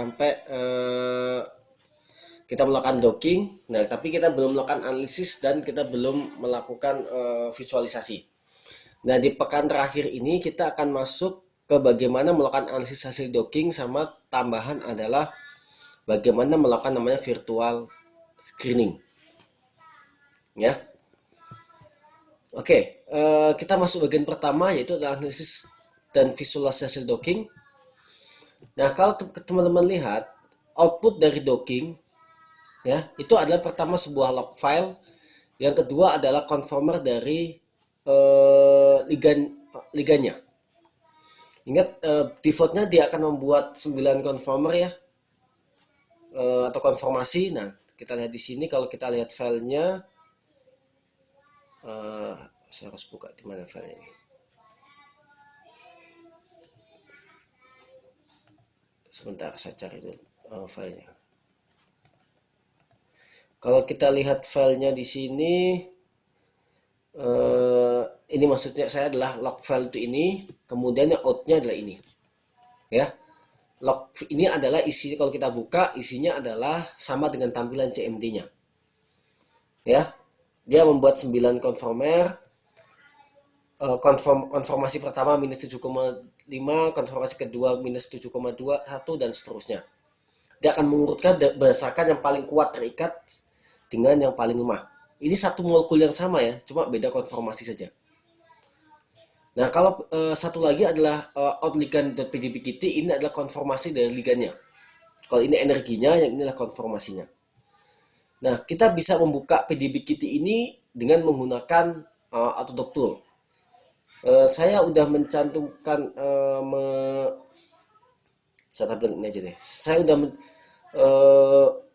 sampai kita melakukan docking. Nah, tapi kita belum melakukan analisis dan kita belum melakukan visualisasi. Nah, di pekan terakhir ini kita akan masuk ke bagaimana melakukan analisis hasil docking, sama tambahan adalah bagaimana melakukan namanya virtual screening. Ya, oke. Kita masuk bagian pertama, yaitu adalah analisis dan visualisasi hasil docking. Nah, kalau teman-teman lihat output dari docking, ya, itu adalah pertama sebuah log file, yang kedua adalah conformer dari liganya. Ingat, defaultnya dia akan membuat 9 conformer ya, atau konformasi. Nah, kita lihat di sini, kalau kita lihat filenya, saya harus buka di mana filenya ini. Sebentar, saya cari dulu filenya. Kalau kita lihat filenya di sini, ini maksudnya saya adalah log file itu ini, kemudian yang outnya adalah ini, ya. Log ini adalah isinya, kalau kita buka isinya adalah sama dengan tampilan CMD-nya, ya. Dia membuat 9 conformer, konformasi pertama minus 7,5, konformasi kedua minus 7,21, dan seterusnya. Dia akan mengurutkan berdasarkan yang paling kuat terikat dengan yang paling lemah. Ini satu molekul yang sama ya, cuma beda konformasi saja. Nah, kalau satu lagi adalah outligand.pdbkt, ini adalah konformasi dari ligannya. Kalau ini energinya, yang inilah konformasinya. Nah, kita bisa membuka pdbkt ini dengan menggunakan Autodoc tool. Saya udah mencantumkan, saya tampilkan ini aja deh. Saya udah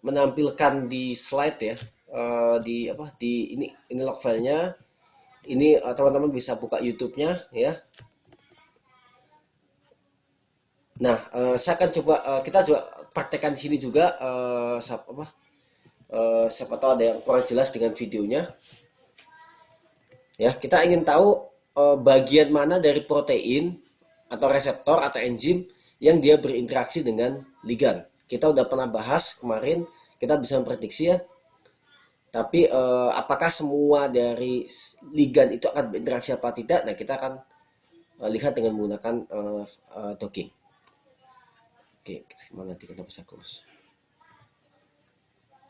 menampilkan di slide ya, di apa, di ini log filenya. Ini teman-teman bisa buka YouTube-nya ya. Nah, saya akan coba, kita coba praktekkan di sini juga, siapa tahu ada yang kurang jelas dengan videonya. Ya, kita ingin tahu bagian mana dari protein atau reseptor atau enzim yang dia berinteraksi dengan ligan. Kita udah pernah bahas kemarin, kita bisa memprediksi ya. Tapi apakah semua dari ligan itu akan berinteraksi apa tidak? Nah, kita akan lihat dengan menggunakan docking. Oke, gimana nanti kita bisa close.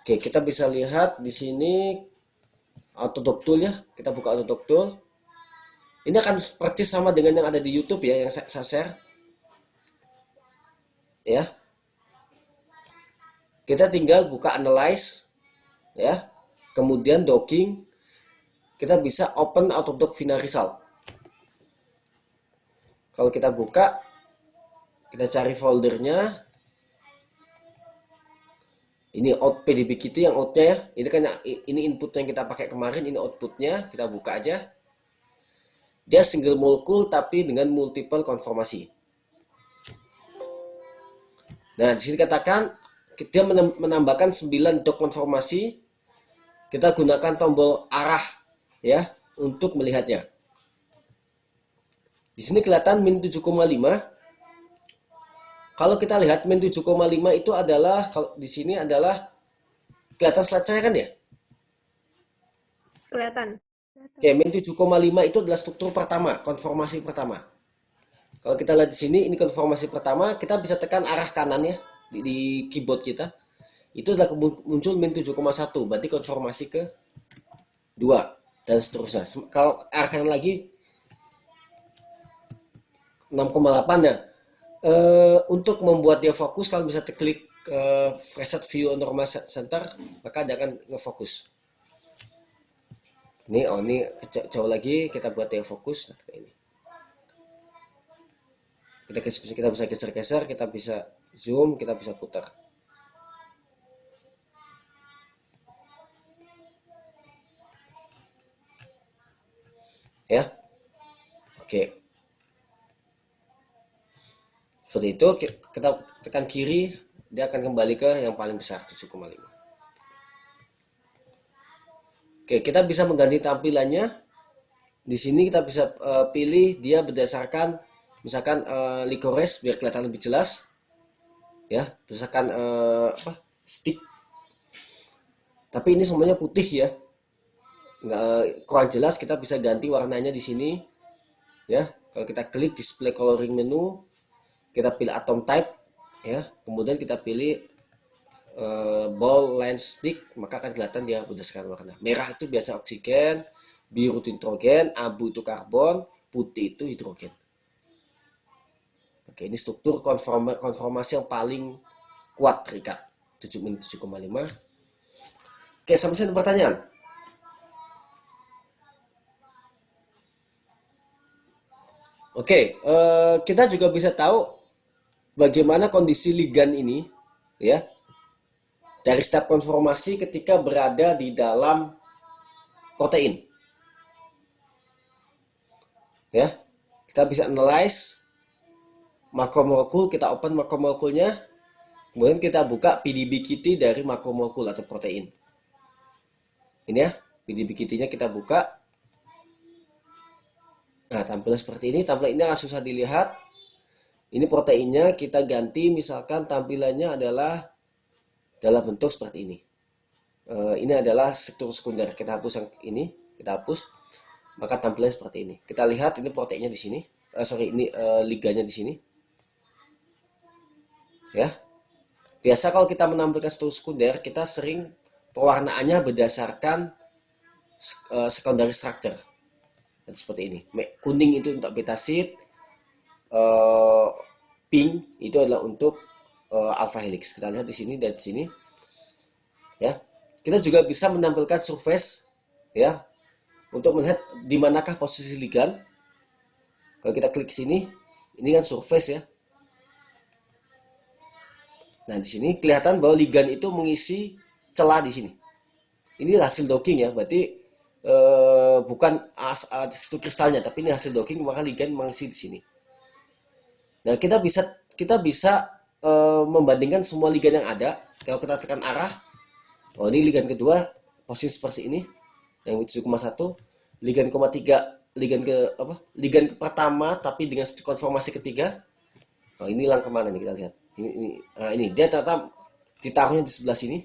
Oke, kita bisa lihat di sini Autodoc tool ya. Kita buka Autodoc tool. Ini akan persis sama dengan yang ada di YouTube ya, yang saya share. Ya. Kita tinggal buka analyze ya. Kemudian docking, kita bisa open Autodoc final result. Kalau kita buka, kita cari foldernya. Ini out pdbkt yang outnya ya. Ini kan ini input yang kita pakai kemarin, ini outputnya. Kita buka aja. Dia single molekul tapi dengan multiple konformasi. Nah, di sini katakan dia menambahkan 9 dot konformasi. Kita gunakan tombol arah ya untuk melihatnya. Di sini kelihatan min 7,5. Kalau kita lihat min 7,5 itu adalah, kalau di sini adalah kelihatan slide saya kan ya? Kelihatan. Oke, min 7,5 itu adalah struktur pertama, konformasi pertama. Kalau kita lihat di sini, ini konformasi pertama, kita bisa tekan arah kanan ya di keyboard kita. Itu adalah muncul min 7,1, berarti konformasi ke 2 dan seterusnya. Kalau arah kanan lagi 6,8 ya. Untuk membuat dia fokus, kalau bisa klik reset view normal center, maka dia akan ngefokus. Ini ini jauh lagi, kita buat dia fokus. Nah, ini kita bisa geser-geser, kita bisa zoom, kita bisa putar. Ya, oke. Seperti itu, kita tekan kiri, dia akan kembali ke yang paling besar, 7,5. Oke, kita bisa mengganti tampilannya. Di sini kita bisa pilih dia berdasarkan, misalkan licorice biar kelihatan lebih jelas. ya, berdasarkan stick. Tapi ini semuanya putih ya, nggak kurang jelas. Kita bisa ganti warnanya di sini ya. Kalau kita klik display coloring menu, kita pilih atom type ya, kemudian kita pilih ball lens stick, maka akan kelihatan dia berdasarkan warna. Merah itu biasa oksigen, biru itu nitrogen, abu itu karbon, putih itu hidrogen. Oke, ini struktur konformasi yang paling kuat terikat 7,5. Oke, sampai sini pertanyaan. Oke, kita juga bisa tahu bagaimana kondisi ligan ini ya dari step konformasi ketika berada di dalam protein ya. Kita bisa analyze makromolekul, kita open makromolekulnya, kemudian kita buka PDB kitty dari makromolekul atau protein. Ini ya, PDB kitty-nya kita buka. Nah, tampilan seperti ini. Tampilan ini agak susah dilihat. Ini proteinnya kita ganti, misalkan tampilannya adalah dalam bentuk seperti ini. Ini adalah struktur sekunder. Kita hapus yang ini, kita hapus. Maka tampilannya seperti ini. Kita lihat ini proteinnya di sini. Ini liganya di sini. Ya. Biasa kalau kita menampilkan struktur sekunder, kita sering pewarnaannya berdasarkan secondary structure. Jadi seperti ini. Kuning itu untuk beta sheet, pink itu adalah untuk alpha helix. Kita lihat di sini dan di sini. Ya. Kita juga bisa menampilkan surface ya untuk melihat di manakah posisi ligan. Kalau kita klik sini, ini kan surface ya. Nah, di sini kelihatan bahwa ligan itu mengisi celah di sini. Ini hasil docking ya, berarti bukan struktur kristalnya, tapi ini hasil docking, maka ligan mengisi di sini. Nah, kita bisa membandingkan semua ligan yang ada. Kalau kita tekan arah, oh ini ligan kedua, posisi seperti ini, yang 7,1, ligan koma 3, ligan ke pertama tapi dengan konformasi ketiga. Oh ini hilang kemana nih, kita lihat. Nah, ini dia ternyata ditaruhnya di sebelah sini.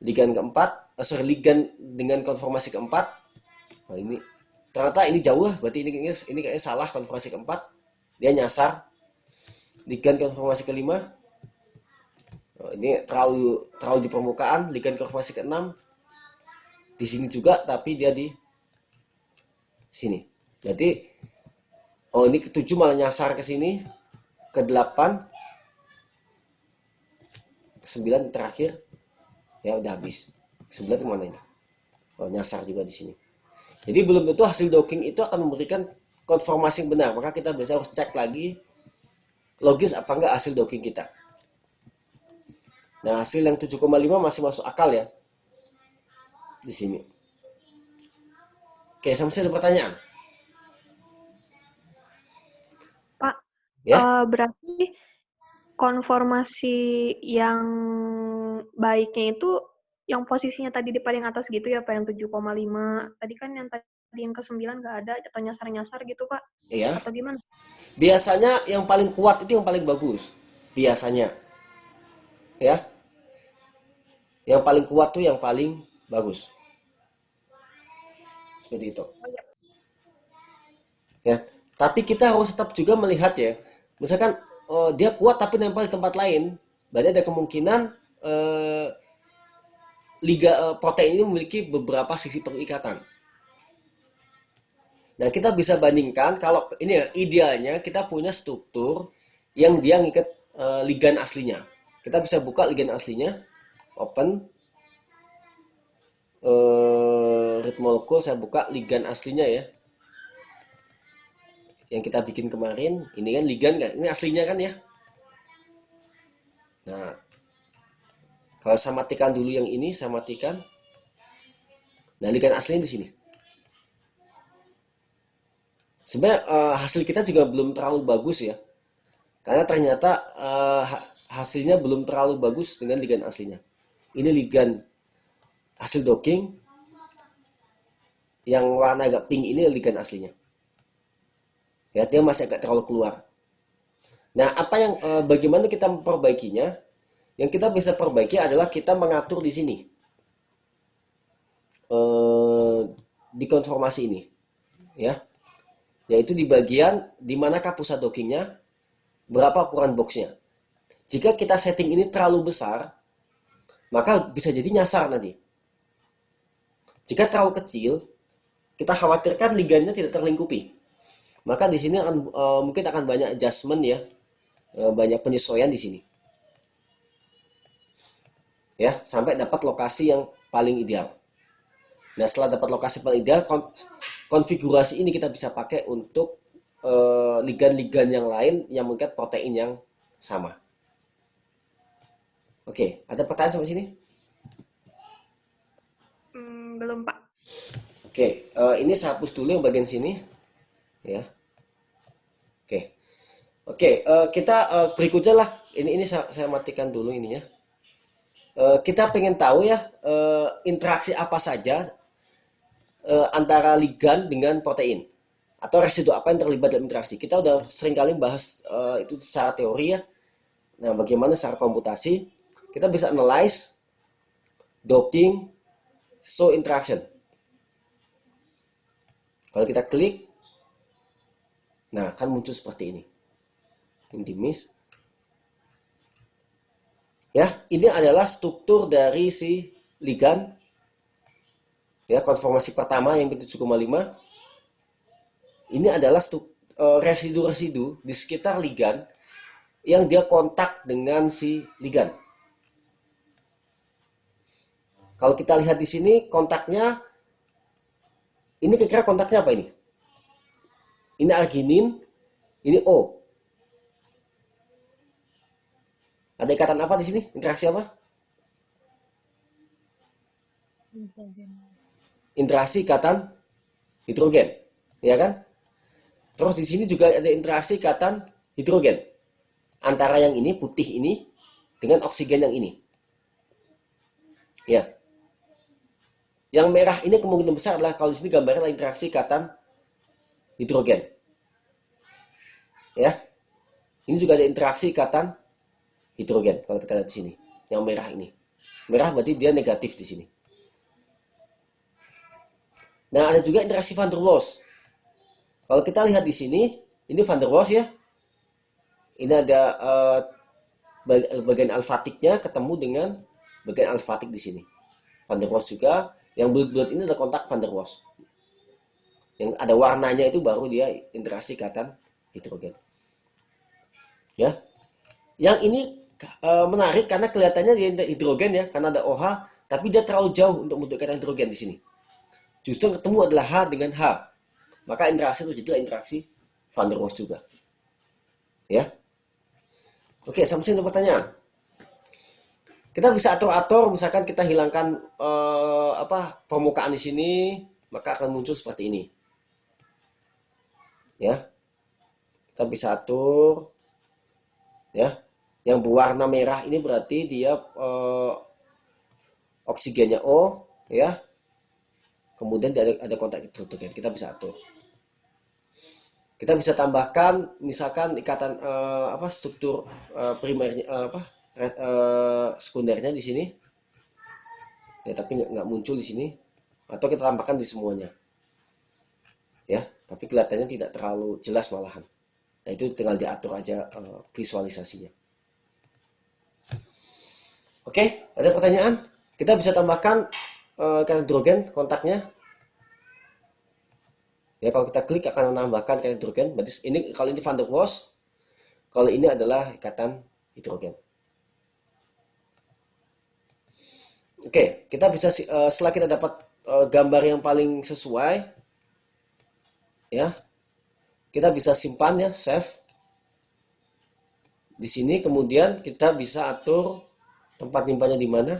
Ligan keempat, ligan dengan konformasi keempat. Nah, ini ternyata ini jauh, berarti ini kayaknya salah konformasi keempat. Dia nyasar. Ligan konformasi kelima. Oh, ini terlalu di permukaan. Ligan konformasi keenam di sini juga, tapi dia di sini. Berarti oh ini ketujuh malah nyasar ke sini, ke 8, ke 9 terakhir. Ya udah habis. Ke 9 itu mana ini? Oh, nyasar juga di sini. Jadi belum tentu hasil docking itu akan memberikan konformasi yang benar. Maka kita biasa harus cek lagi logis apa enggak hasil docking kita. Nah, hasil yang 7,5 masih masuk akal ya di sini. Oke, sampai sini ada pertanyaan. Pak, Ya, berarti konformasi yang baiknya itu yang posisinya tadi di paling atas gitu ya Pak, yang 7,5. Tadi kan yang tadi yang ke 9 nggak ada atau nyasar-nyasar gitu Pak? iya. Atau gimana? Biasanya yang paling kuat itu yang paling bagus. Biasanya, ya. Yang paling kuat tuh yang paling bagus. Seperti itu. Oh iya. Ya, tapi kita harus tetap juga melihat ya. Misalkan dia kuat tapi nempel di tempat lain, berarti ada kemungkinan eh, protein ini memiliki beberapa sisi perikatan. Nah, kita bisa bandingkan kalau ini ya, idealnya kita punya struktur yang dia ngikat ligan aslinya. Kita bisa buka ligan aslinya, open, read molecule, saya buka ligan aslinya ya, yang kita bikin kemarin. Ini kan ligan kan, ini aslinya kan ya. Nah, kalau saya matikan dulu yang ini, saya matikan. Nah, ligan aslinya di sini. Sebenarnya hasil kita juga belum terlalu bagus ya, karena ternyata hasilnya belum terlalu bagus dengan ligan aslinya. Ini ligan hasil docking yang warna agak pink, ini ligan aslinya. Ya, dia masih agak terlalu keluar. Nah, bagaimana kita memperbaikinya? Yang kita bisa perbaiki adalah kita mengatur di sini, eh, di konformasi ini, ya, yaitu di bagian di manakah pusat dockingnya, berapa ukuran boxnya. Jika kita setting ini terlalu besar, maka bisa jadi nyasar nanti. Jika terlalu kecil, kita khawatirkan liganya tidak terlingkupi. Maka di sini mungkin akan banyak adjustment ya, banyak penyesuaian di sini, ya, sampai dapat lokasi yang paling ideal. Nah, setelah dapat lokasi paling ideal, konfigurasi ini kita bisa pakai untuk ligan-ligan yang lain yang mengikat protein yang sama. Oke, ada pertanyaan sampai sini? Belum, Pak. Oke, ini saya hapus dulu yang bagian sini, ya. Oke, oke, kita berikutnya lah. Ini saya matikan dulu ininya. Kita pengen tahu ya, interaksi apa saja antara ligan dengan protein atau residu apa yang terlibat dalam interaksi. Kita udah sering kali bahas itu secara teori ya. Nah, bagaimana secara komputasi kita bisa analyze docking show interaction. Kalau kita klik, nah akan muncul seperti ini. Intimis. Ya, ini adalah struktur dari si ligan. Ya, konformasi pertama yang 7,5. Ini adalah residu-residu di sekitar ligan yang dia kontak dengan si ligan. Kalau kita lihat di sini kontaknya, ini kira-kira kontaknya apa ini? Ini arginin, ini O. Ada ikatan apa di sini? Interaksi apa? Interaksi ikatan hidrogen, ya kan? Terus di sini juga ada interaksi ikatan hidrogen antara yang ini putih ini dengan oksigen yang ini. Ya. Yang merah ini kemungkinan besar adalah kalau di sini gambarnya adalah interaksi ikatan hidrogen. Ya. Ini juga ada interaksi ikatan hidrogen kalau kita lihat di sini. Yang merah ini. Merah berarti dia negatif di sini. Nah, ada juga interaksi van der Waals. Kalau kita lihat di sini, ini van der Waals ya. Ini ada bagian alfatiknya ketemu dengan bagian alfatik di sini. Van der Waals juga. Yang bulat-bulat ini adalah kontak van der Waals. Yang ada warnanya itu baru dia interaksi ikatan hidrogen. Ya. Yang ini menarik karena kelihatannya dia hidrogen ya, karena ada OH, tapi dia terlalu jauh untuk membentuk ikatan hidrogen di sini. Justru yang ketemu adalah H dengan H. Maka interaksi itu jadilah interaksi van der Waals juga. Ya. Oke, sampai sini pertanyaan. Kita bisa atur-atur, misalkan kita hilangkan permukaan di sini, maka akan muncul seperti ini. Ya. Kita bisa atur ya. Yang berwarna merah ini berarti dia oksigennya O ya. Kemudian ada kontak hidrogen, kita bisa atur. Kita bisa tambahkan misalkan ikatan struktur primernya sekundernya di sini. Ya, tapi nggak muncul di sini. Atau kita tambahkan di semuanya. Ya, tapi kelihatannya tidak terlalu jelas malahan. Nah, itu tinggal diatur aja visualisasinya. Oke, ada pertanyaan? Kita bisa tambahkan ikatan hidrogen kontaknya. Ya, kalau kita klik akan menambahkan ikatan hidrogen. Berarti ini kalau ini van der Waals, kalau ini adalah ikatan hidrogen. Oke, kita bisa setelah kita dapat gambar yang paling sesuai, ya, kita bisa simpan ya, save. Di sini kemudian kita bisa atur tempat nyimpannya di mana.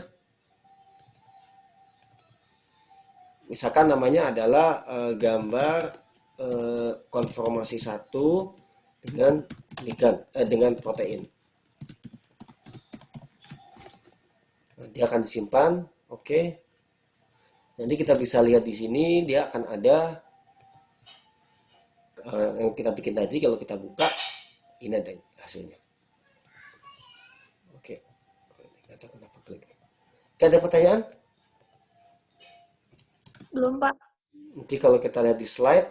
Misalkan namanya adalah gambar konformasi 1 dengan ligan dengan protein. Nah, dia akan disimpan, oke. Nanti kita bisa lihat di sini dia akan ada yang kita bikin tadi. Kalau kita buka ini ada hasilnya. Oke, nggak tahu kenapa klik. Oke, ada pertanyaan? Belum, Pak. Nanti kalau kita lihat di slide,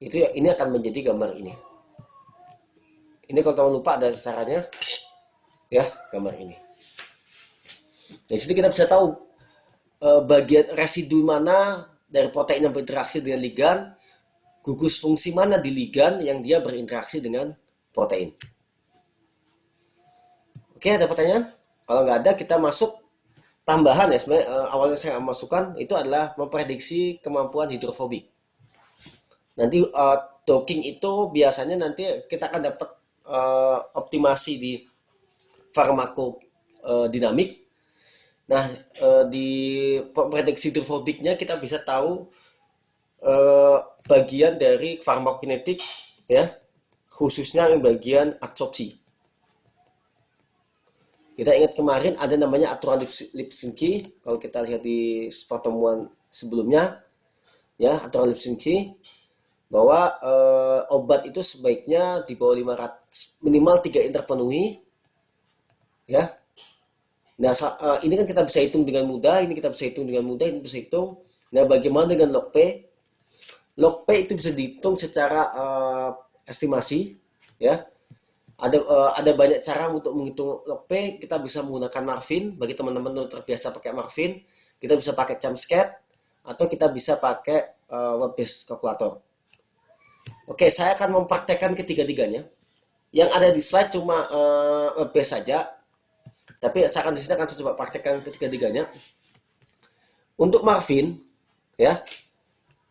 itu ya, ini akan menjadi gambar ini. Ini kalau teman lupa ada caranya, ya gambar ini. Dari sini kita bisa tahu bagian residu mana dari protein yang berinteraksi dengan ligan, gugus fungsi mana di ligan yang dia berinteraksi dengan protein. Oke, ada pertanyaan? Kalau nggak ada, kita masuk tambahan ya. Sebenarnya awalnya saya masukkan itu adalah memprediksi kemampuan hidrofobik. Nanti docking itu biasanya nanti kita akan dapat optimasi di farmakodinamik. Nah, di prediksi hidrofobiknya kita bisa tahu bagian dari farmakokinetik ya, khususnya yang bagian absorpsi. Kita ingat kemarin ada namanya aturan Lipsinski, kalau kita lihat di pertemuan sebelumnya ya, aturan Lipsinski bahwa obat itu sebaiknya di bawah 500 minimal 3 in terpenuhi ya. Nah, ini kan kita bisa hitung dengan mudah, ini kita bisa hitung dengan mudah, ini bisa hitung. Nah, bagaimana dengan log P? Log P itu bisa dihitung secara estimasi ya. Ada banyak cara untuk menghitung log P. Kita bisa menggunakan Marvin, bagi teman-teman yang terbiasa pakai Marvin, kita bisa pakai ChemScat atau kita bisa pakai web-based calculator. Oke, saya akan mempraktekkan ketiga-tiganya. Yang ada di slide cuma web-based saja, tapi saya akan di sini akan saya coba praktekkan ketiga-tiganya. Untuk Marvin, ya,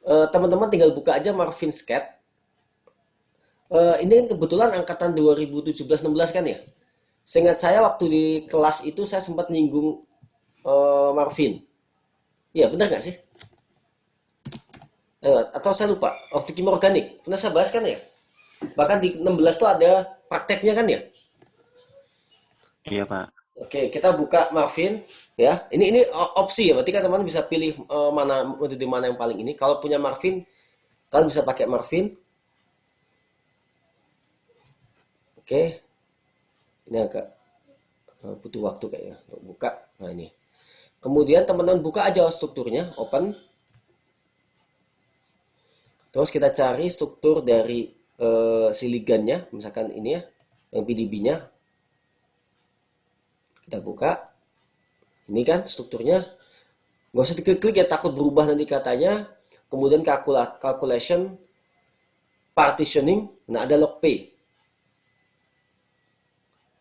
teman-teman tinggal buka aja Marvin Scat. Ini kan kebetulan angkatan 2017-16 kan ya. Seingat saya waktu di kelas itu saya sempat nyinggung Marvin. Iya, benar nggak sih? Atau saya lupa. Waktu kimia organik, pernah saya bahas kan ya? Bahkan di 16 tuh ada prakteknya kan ya? Iya, Pak. Oke, kita buka Marvin ya. Ini opsi ya. Berarti kan teman-teman bisa pilih mana metode mana yang paling ini. Kalau punya Marvin, kalian bisa pakai Marvin. Oke. Ini agak butuh waktu kayaknya untuk buka. Nah, ini. Kemudian teman-teman buka aja strukturnya, open. Terus kita cari struktur dari si ligannya, misalkan ini ya, yang PDB-nya. Kita buka. Ini kan strukturnya. Nggak usah diklik-klik ya, takut berubah nanti katanya. Kemudian calculation, partitioning. Nah, ada log P.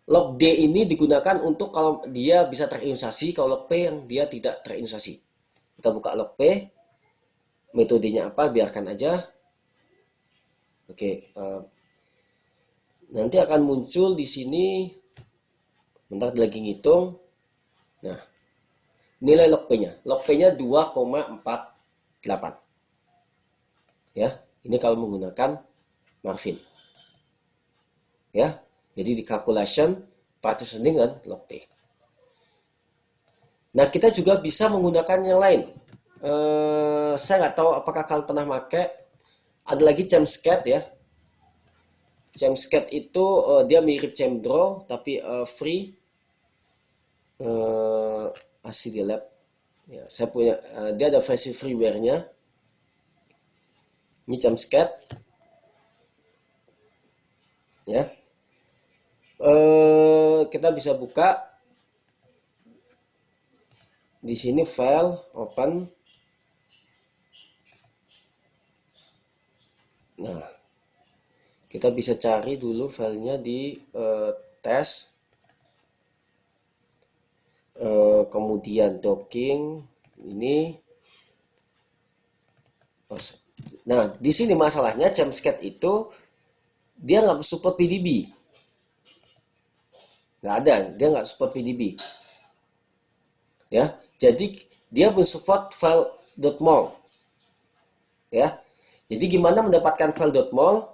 Log D ini digunakan untuk kalau dia bisa terinisasi, kalau log P yang dia tidak terinisasi. Kita buka log P. Metodenya apa? Biarkan aja. Oke. Nanti akan muncul di sini. Bentar lagi ngitung. Nah, nilai log P-nya. Log P-nya 2,48. Ya, ini kalau menggunakan Marvin. Ya, jadi di calculation partitioning dengan log P. Nah, kita juga bisa menggunakan yang lain. Saya nggak tahu apakah kalian pernah pakai. Ada lagi ChemScat ya. ChemScat itu dia mirip ChemDraw tapi free. ACD Lab. Ya, saya punya dia ada versi freeware-nya. Ini ChemScat. Ya. Kita bisa buka di sini file open. Nah, kita bisa cari dulu filenya di tes, kemudian docking ini. Nah, di sini masalahnya ChemScat itu dia nggak support PDB. Nggak ada, dia nggak support PDB. Ya, jadi dia mensupport file.mol. Ya, jadi gimana mendapatkan file.mol?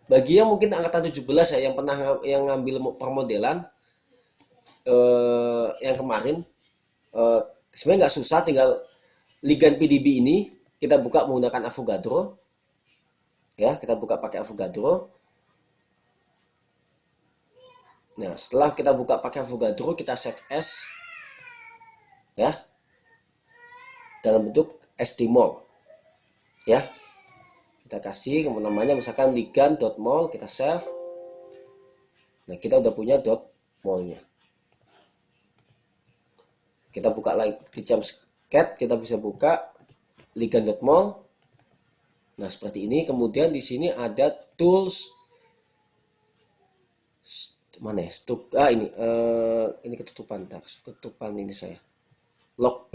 Bagi yang mungkin angkatan 17 ya, yang pernah yang ngambil permodelan yang kemarin, sebenarnya nggak susah, tinggal ligan PDB ini kita buka menggunakan Avogadro. Ya, kita buka pakai Avogadro. Nah, setelah kita buka pakai Avogadro, kita save as ya dalam bentuk stmol ya. Kita kasih namanya misalkan ligan.mol, kita save. Nah, kita udah punya .molnya. Kita buka lagi di Jamscat, kita bisa buka ligan.mol. Nah, seperti ini. Kemudian di sini ada tools mana ya? Ini ketutupan, ketutupan ini saya. Logp.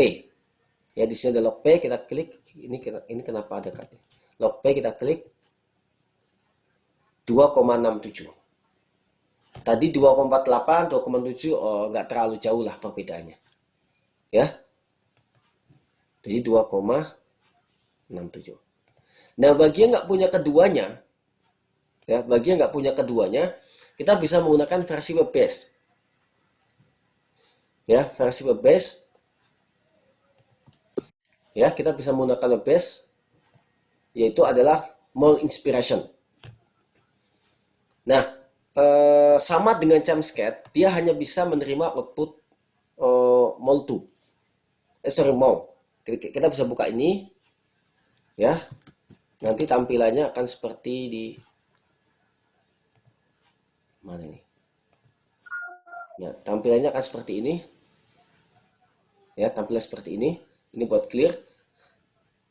Ya, di sini ada logp, kita klik. Ini kenapa ada logp, kita klik 2,67. Tadi 2,48, 2,7, nggak terlalu jauh lah perbedaannya. Ya. Jadi 2,67. Nah, bagi yang nggak punya keduanya, ya, kita bisa menggunakan versi web base. Ya, versi web base. Ya, kita bisa menggunakan web base, yaitu adalah mol inspiration. Nah, sama dengan Jamscat, dia hanya bisa menerima output mol2. Mol. Kita bisa buka ini, ya. Nanti tampilannya akan seperti di mana ini? Ya, tampilannya akan seperti ini. Ya, tampilan seperti ini. Ini buat clear.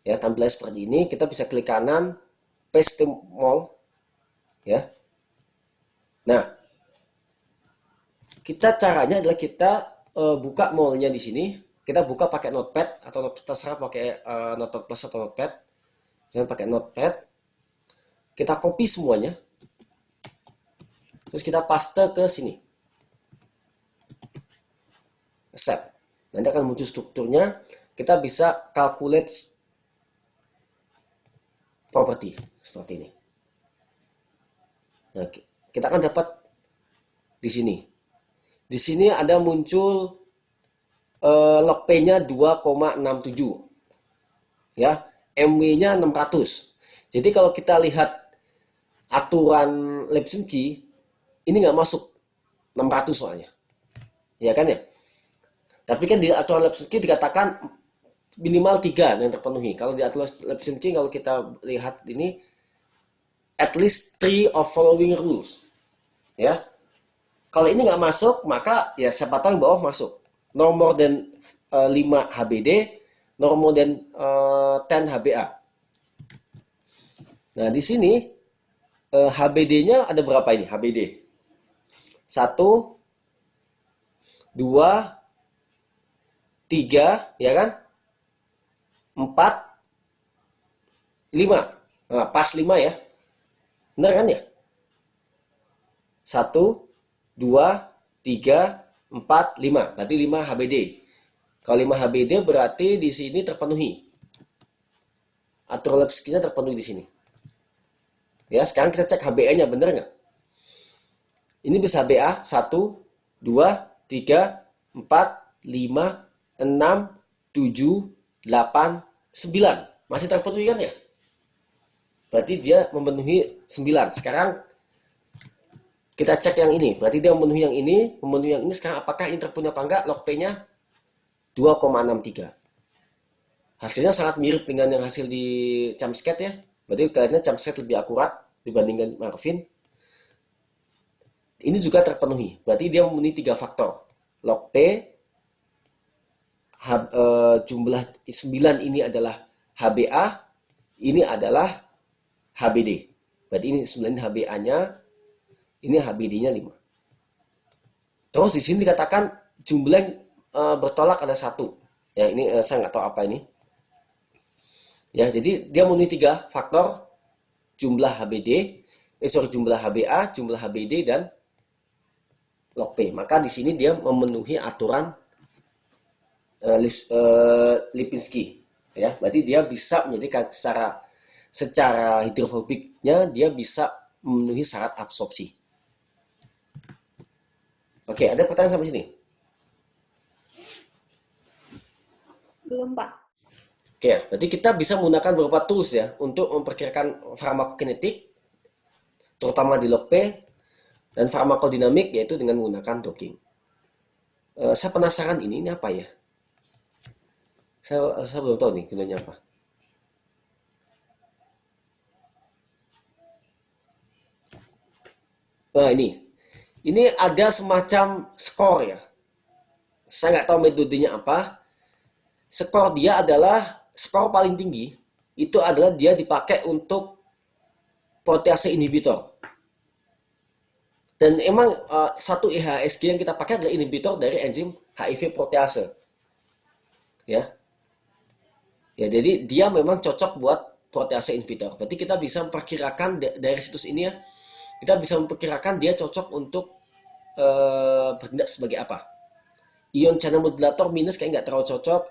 Ya, tampilan seperti ini. Kita bisa klik kanan, paste mol. Ya. Nah, caranya adalah kita buka molnya di sini. Kita buka pakai notepad atau terserah pakai notepad plus atau notepad. Jangan pakai notepad. Kita copy semuanya. Terus kita paste ke sini. Accept. Nanti akan muncul strukturnya. Kita bisa calculate property seperti ini. Nah, kita akan dapat di sini. Di sini ada muncul logp-nya 2,67. Ya, MW-nya 600. Jadi kalau kita lihat aturan Lipinski, ini nggak masuk 600 soalnya. Ya kan ya? Tapi kan di aturan Lipinski dikatakan minimal 3 yang terpenuhi. Kalau di aturan Lipinski, kalau kita lihat ini, at least 3 of following rules. Ya. Kalau ini nggak masuk, maka ya siapa tahu yang bawah masuk. No more than 5 HBD, no more than 10 HBA. Nah, di sini HBD-nya ada berapa ini? HBD 1, 2, 3, ya kan? 4, 5. Nah, pas 5 ya. Benar kan ya? 1, 2, 3, 4, 5. Berarti 5 HBD. Kalau 5 HBD berarti di sini terpenuhi. Aturan Lipinski-nya terpenuhi di sini. Ya, sekarang kita cek HBA-nya benar nggak? Ini bisa HBA 1, 2, 3, 4, 5, 6, 7, 8, 9. Masih terpenuhi kan ya? Berarti dia memenuhi 9. Sekarang kita cek yang ini. Berarti dia memenuhi yang ini, Sekarang apakah ini terpenuhi apa enggak? Logp-nya 2,63. Hasilnya sangat mirip dengan yang hasil di Jamscat ya. Berarti kayaknya Jamscat lebih akurat dibandingkan Marvin. Ini juga terpenuhi. Berarti dia memenuhi 3 faktor. Logp, jumlah 9 ini adalah HBA, ini adalah HBD. Berarti ini 9 HBA-nya, ini HBD-nya 5. Terus di sini dikatakan jumlah yang bertolak ada 1. Ya, ini saya nggak tahu apa ini. Ya, jadi dia memenuhi 3 faktor, jumlah jumlah HBA, jumlah HBD, dan logp. Maka di sini dia memenuhi aturan Lipinski. Ya, berarti dia bisa menjadi secara hidrofobiknya dia bisa memenuhi syarat absorpsi. Oke, ada pertanyaan sampai sini? Belum, Pak. Oke, berarti kita bisa menggunakan beberapa tools ya untuk memperkirakan farmakokinetik, terutama di logp. Dan farmakodinamik yaitu dengan menggunakan docking. Saya penasaran ini apa ya? Saya belum tahu nih gunanya apa. Nah ini ada semacam skor ya. Saya nggak tahu metodenya apa. Skor dia adalah skor paling tinggi. Itu adalah dia dipakai untuk protease inhibitor. Dan emang satu IHSG yang kita pakai adalah inhibitor dari enzim HIV protease. Ya, ya jadi dia memang cocok buat protease inhibitor. Berarti kita bisa memperkirakan dari situs ini ya, kita bisa memperkirakan dia cocok untuk bertindak sebagai apa. Ion channel modulator minus kayak nggak terlalu cocok,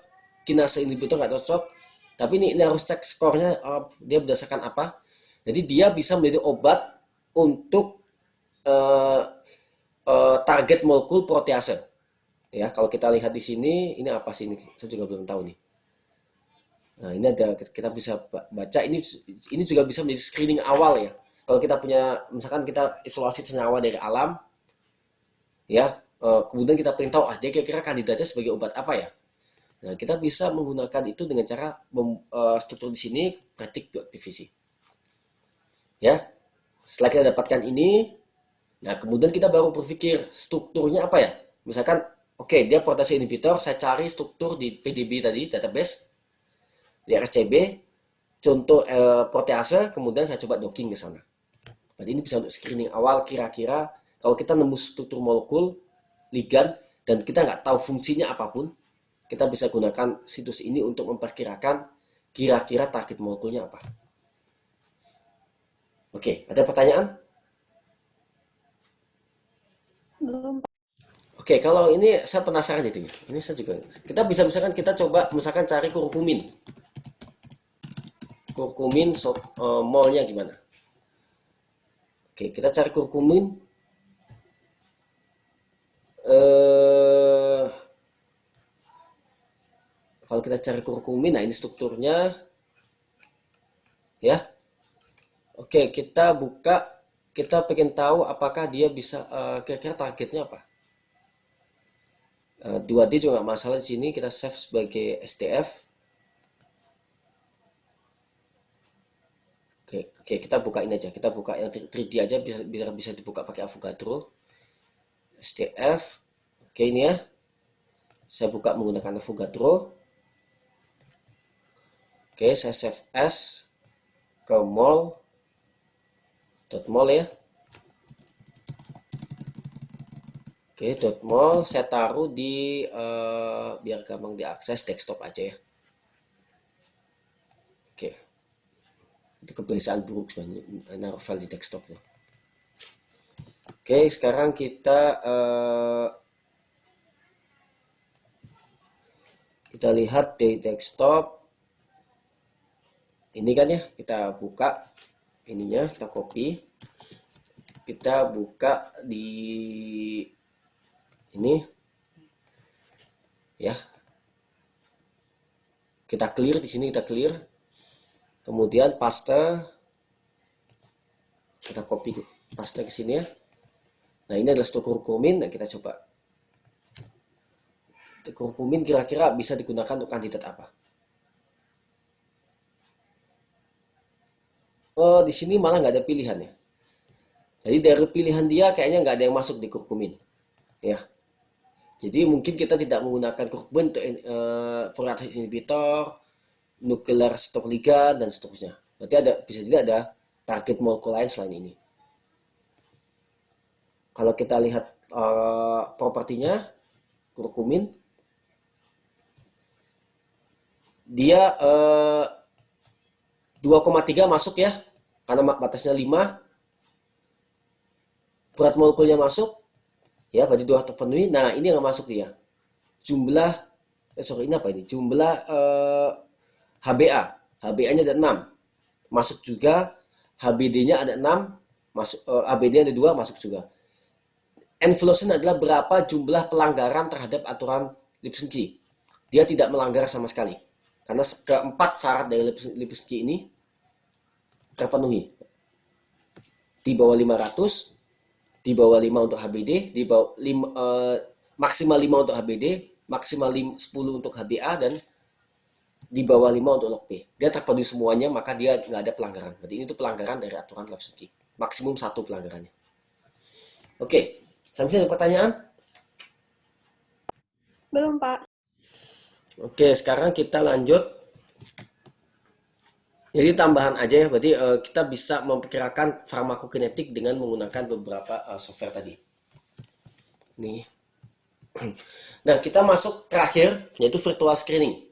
kinase inhibitor nggak cocok. Tapi ini harus cek skornya dia berdasarkan apa. Jadi dia bisa menjadi obat untuk target molekul protease. Ya, kalau kita lihat di sini, ini apa sih ini? Saya juga belum tahu nih. Nah, ini ada kita bisa baca ini juga bisa menjadi screening awal ya. Kalau kita punya misalkan kita isolasi senyawa dari alam ya, kemudian kita pengen tahu dia kira-kira kandidatnya sebagai obat apa ya. Nah, kita bisa menggunakan itu dengan cara struktur di sini predik bioaktivisi. Ya. Setelah kita dapatkan ini, nah kemudian kita baru berpikir strukturnya apa ya. Misalkan oke, dia protease inhibitor, saya cari struktur di PDB tadi, database, di RSCB, contoh protease, kemudian saya coba docking ke sana. Berarti ini bisa untuk screening awal kira-kira kalau kita nemu struktur molekul, ligan, dan kita nggak tahu fungsinya apapun, kita bisa gunakan situs ini untuk memperkirakan kira-kira target molekulnya apa. Oke, ada pertanyaan? Belum. Oke, kalau ini saya penasaran jadinya. Ini saya juga. Kita bisa misalkan kita coba misalkan cari kurkumin. Kurkumin molnya gimana? Oke, kita cari kurkumin. Kalau kita cari kurkumin, nah ini strukturnya, ya. Oke, kita buka. Kita pengen tahu apakah dia bisa kira-kira targetnya apa. 2D juga nggak masalah di sini. Kita save sebagai STF. Oke, kita buka ini aja. Kita buka yang 3D aja biar bisa dibuka pakai Avogadro. STF. Oke, ini ya. Saya buka menggunakan Avogadro. Oke, saya save as ke mol. .mol ya. Oke, .mol saya taruh di biar gampang diakses desktop aja ya. Oke. Itu kebiasaan buruk sebenarnya naruh file di desktop ya. Oke, sekarang kita lihat di desktop. Ini kan ya, kita buka ininya, kita copy. Kita buka di ini ya. Kita clear di sini, kita clear. Kemudian paste. Kita copy paste ke sini ya. Nah, ini adalah struktur kurkumin. Nah, kita coba. Kurkumin kira-kira bisa digunakan untuk kandidat apa? Oh, di sini malah nggak ada pilihan ya. Jadi dari pilihan dia kayaknya nggak ada yang masuk di kurkumin. Ya. Jadi mungkin kita tidak menggunakan kurkumin untuk protease inhibitor, nuklear stok ligan, dan seterusnya. Berarti bisa tidak ada target molekul lain selain ini. Kalau kita lihat propertinya, kurkumin, dia 2,3 masuk ya, karena batasnya 5. Berat molekulnya masuk, ya berarti 2 terpenuhi. Nah, ini yang masuk dia. Jumlah, ini apa ini? Jumlah HBA. HBA-nya ada 6. Masuk juga. HBD-nya ada 6. Masuk, HBD ada 2, masuk juga. Envelopes adalah berapa jumlah pelanggaran terhadap aturan Lipinski. Dia tidak melanggar sama sekali. Karena keempat syarat dari Lipinski ini terpenuhi. Di bawah 500, di bawah 5 untuk HBD, di bawah maksimal 5 untuk HBD, maksimal 10 untuk HBA, dan di bawah 5 untuk log P. Dia terpenuhi semuanya, maka dia nggak ada pelanggaran. Berarti ini tuh pelanggaran dari aturan lab statistics. Maksimum satu pelanggarannya. Oke, sampai sini ada pertanyaan? Belum, Pak. Oke, sekarang kita lanjut. Jadi tambahan aja ya, berarti kita bisa memperkirakan farmakokinetik dengan menggunakan beberapa software tadi. Nih. Nah, kita masuk terakhir, yaitu virtual screening.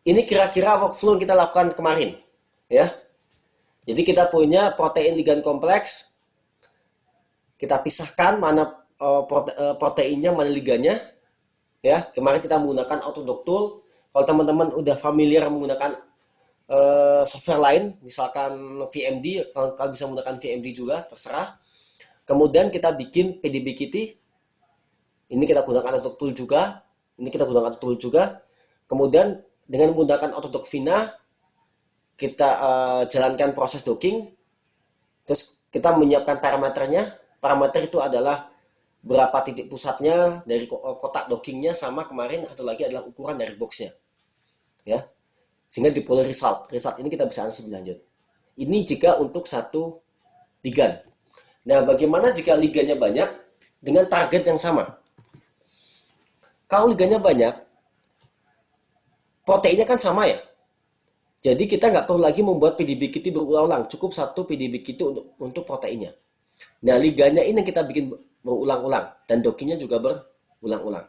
Ini kira-kira workflow yang kita lakukan kemarin, ya. Jadi kita punya protein ligan kompleks, kita pisahkan mana proteinnya, mana ligannya, ya. Kemarin kita menggunakan Autodoc tool. Kalau teman-teman udah familiar menggunakan software lain, misalkan VMD, kalau bisa menggunakan VMD juga, terserah. Kemudian kita bikin PDB-Kitty. Ini kita gunakan Autodoc tool juga. Ini kita gunakan tool juga. Kemudian dengan menggunakan Autodoc Vina, kita jalankan proses docking. Terus kita menyiapkan parameternya. Parameter itu adalah berapa titik pusatnya dari kotak dockingnya, sama kemarin satu lagi adalah ukuran dari boxnya, ya. Sehingga di pool result ini kita bisa analisis lebih lanjut. Ini jika untuk satu ligan. Nah, bagaimana jika ligannya banyak dengan target yang sama? Kalau ligannya banyak, proteinnya kan sama ya. Jadi kita nggak perlu lagi membuat PDB-Kitty berulang-ulang. Cukup satu PDB-Kitty untuk proteinnya. Nah, ligannya ini yang kita bikin berulang-ulang. Dan dockingnya juga berulang-ulang.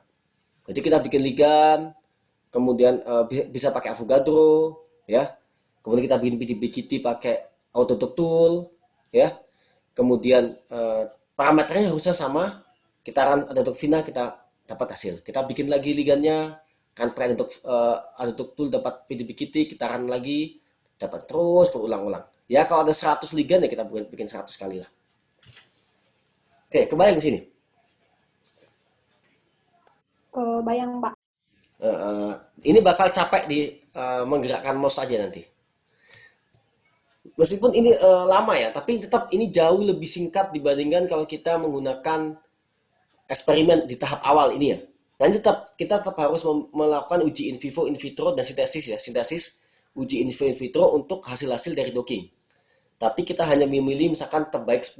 Jadi kita bikin ligan, kemudian bisa pakai Avogadro, ya. Kemudian kita bikin PDB-Kitty pakai Autodoc tool, ya. Kemudian parameternya harusnya sama. Kita run Autodoc Vina, kita dapat hasil. Kita bikin lagi ligannya, kan try untuk Autodoc tool dapat PDB-Kitty, kita run lagi, dapat terus berulang-ulang. Ya, kalau ada 100 ligan ya kita bikin 100 kali lah. Oke, kebayang ke sini. Kebayang, Pak. Ini bakal capek di menggerakkan mouse aja nanti. Meskipun ini lama ya, tapi tetap ini jauh lebih singkat dibandingkan kalau kita menggunakan eksperimen di tahap awal ini ya. Dan kita tetap harus melakukan uji in vivo, in vitro, dan sintesis ya. Sintesis, uji in vivo, in vitro untuk hasil-hasil dari docking. Tapi kita hanya memilih misalkan terbaik 10,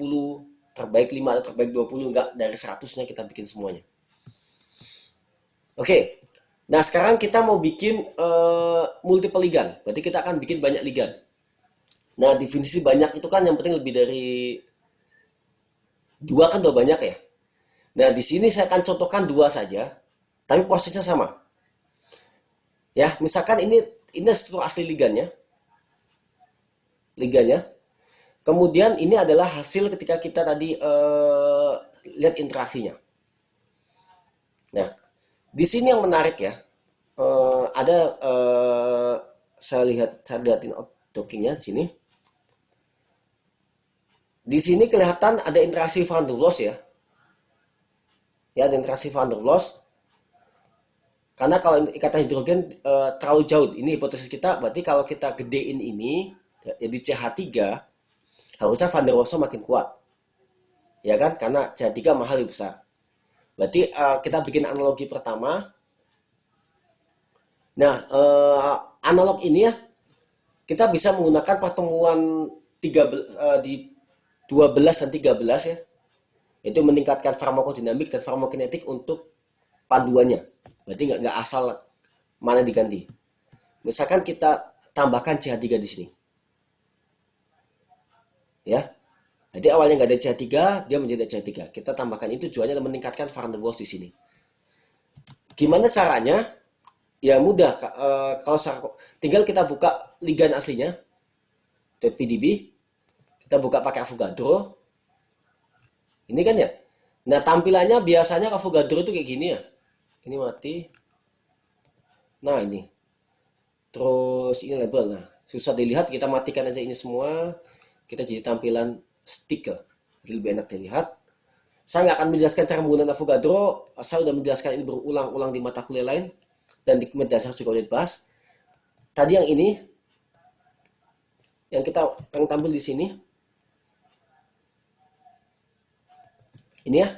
terbaik 5, atau terbaik 20, enggak dari 100-nya kita bikin semuanya. Oke. Nah, sekarang kita mau bikin multiple ligan. Berarti kita akan bikin banyak ligan. Nah, definisi banyak itu kan yang penting lebih dari 2 kan udah banyak ya. Nah, di sini saya akan contohkan 2 saja, tapi prosesnya sama. Ya, misalkan ini struktur asli ligannya. Kemudian ini adalah hasil ketika kita tadi lihat interaksinya. Nah, di sini yang menarik ya, ada saya lihatin dockingnya di sini. Di sini kelihatan ada interaksi van der Waals ya. Ya, ada interaksi van der Waals. Karena kalau ikatan hidrogen terlalu jauh, ini hipotesis kita, berarti kalau kita gedein ini, jadi CH3, harusnya van der Waals makin kuat. Ya kan? Karena CH3 mahal lebih besar. Berarti kita bikin analogi pertama. Nah, analog ini ya, kita bisa menggunakan pertemuan 13, di 12 dan 13 ya. Itu meningkatkan farmakodinamik dan farmakokinetik untuk panduannya. Berarti nggak asal mana diganti. Misalkan kita tambahkan CH3 di sini. Ya. Jadi awalnya nggak ada CH3, dia menjadi CH3. Kita tambahkan itu tujuannya meningkatkan van der Waals di sini. Gimana caranya? Ya mudah. Kalau tinggal kita buka ligan aslinya, .pdb, kita buka pakai Avogadro. Ini kan ya. Nah, tampilannya biasanya Avogadro itu kayak gini ya. Ini mati. Nah, ini. Terus ini label. Nah, susah dilihat, kita matikan aja ini semua. Kita jadi tampilan stick lah. Jadi lebih enak dilihat. Saya nggak akan menjelaskan cara menggunakan Avogadro. Saya sudah menjelaskan ini berulang-ulang di mata kuliah lain. Dan di dokumen dasar juga udah dibahas. Tadi yang ini. Yang tampil di sini. Ini ya,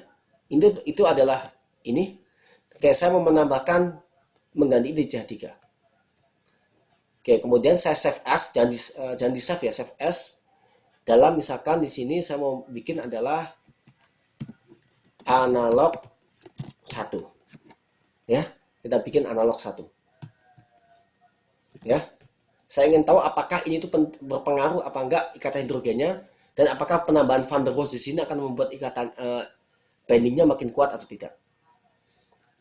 itu adalah ini. Oke, saya mau menambahkan mengganti di CH3. Oke, kemudian saya save as, jangan di save ya, save as. Dalam misalkan di sini saya mau bikin adalah analog 1. Ya, kita bikin analog 1. Ya. Saya ingin tahu apakah ini itu berpengaruh apa enggak ikatan hidrogennya, dan apakah penambahan van der Waals di sini akan membuat ikatan bindingnya makin kuat atau tidak.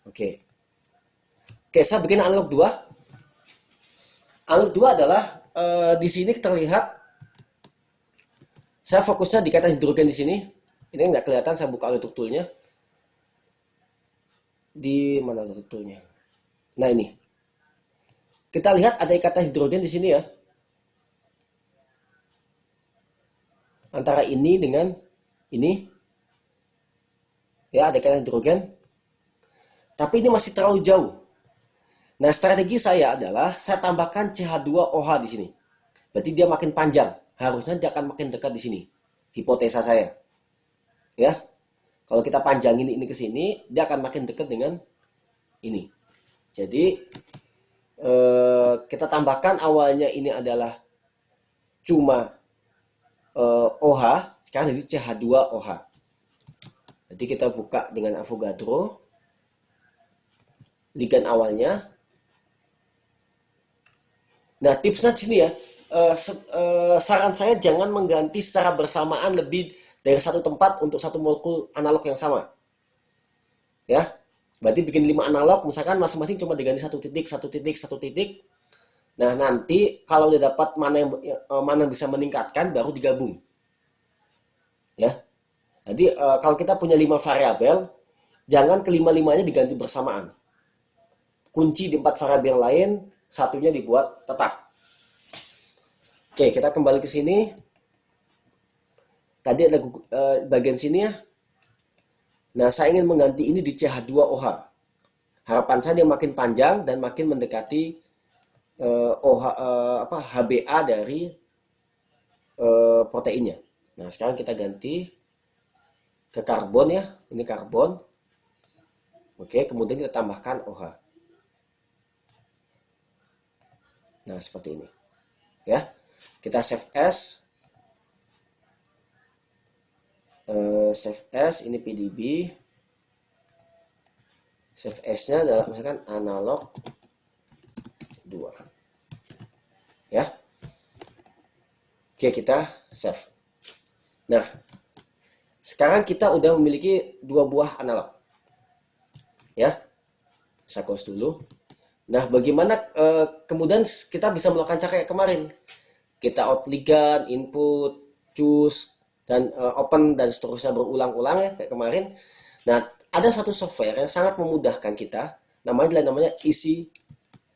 Oke. Oke, saya bikin analog 2. Analog 2 adalah di sini terlihat saya fokusnya di ikatan hidrogen di sini. Ini nggak kelihatan, saya buka untuk toolnya. Di mana toolnya? Nah, ini. Kita lihat ada ikatan hidrogen di sini ya. Antara ini dengan ini. Ya, ada ikatan hidrogen. Tapi ini masih terlalu jauh. Nah, strategi saya adalah saya tambahkan CH2OH di sini. Berarti dia makin panjang. Harusnya dia akan makin dekat di sini. Hipotesa saya. Ya. Kalau kita panjangin ini ke sini, dia akan makin dekat dengan ini. Jadi kita tambahkan awalnya ini adalah cuma OH, sekarang jadi CH2OH. Jadi kita buka dengan Avogadro, ligan awalnya. Nah, tipsnya di sini ya, saran saya jangan mengganti secara bersamaan lebih dari satu tempat untuk satu molekul analog yang sama. Ya, berarti bikin 5 analog, misalkan masing-masing cuma diganti satu titik, satu titik, satu titik. Nah, nanti kalau udah dapat mana yang bisa meningkatkan, baru digabung. Ya, jadi kalau kita punya 5 variabel, jangan kelima-limanya diganti bersamaan. Kunci di 4 variabel lain, satunya dibuat tetap. Oke, kita kembali ke sini. Tadi ada bagian sini ya. Nah, saya ingin mengganti ini di CH2OH. Harapan saya dia makin panjang dan makin mendekati HBA dari proteinnya. Nah, sekarang kita ganti ke karbon ya. Ini karbon. Oke, kemudian kita tambahkan OH. Nah, seperti ini. Ya. Kita save as. Save as, ini PDB. Save as-nya adalah misalkan analog 2. Ya. Oke, kita save. Nah, sekarang kita udah memiliki 2 buah analog. Ya. Saya close dulu. Nah, bagaimana kemudian kita bisa melakukan cara kayak kemarin. Kita out ligand, input, choose, dan open, dan seterusnya berulang-ulang ya kayak kemarin. Nah, ada satu software yang sangat memudahkan kita, namanya Easy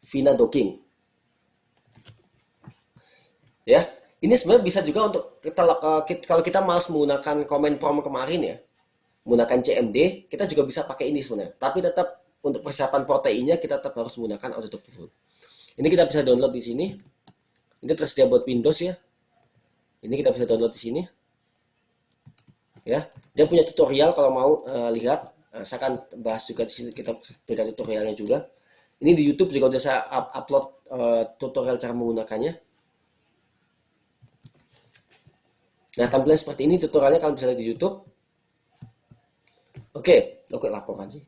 Vina Docking. Ya, ini sebenarnya bisa juga untuk kalau kita malas menggunakan command prompt kemarin ya, menggunakan CMD, kita juga bisa pakai ini sebenarnya. Tapi tetap untuk persiapan proteinnya kita tetap harus menggunakan Autodoc Full. Ini kita bisa download di sini. Ini tersedia buat Windows ya. Ini kita bisa download di sini. Ya, dia punya tutorial kalau mau lihat. Saya akan bahas juga di sini, kita berikan tutorialnya juga. Ini di YouTube juga udah saya upload tutorial cara menggunakannya. Nah, tampilan seperti ini tutorialnya kalian bisa lihat di YouTube. Oke, laporan sih.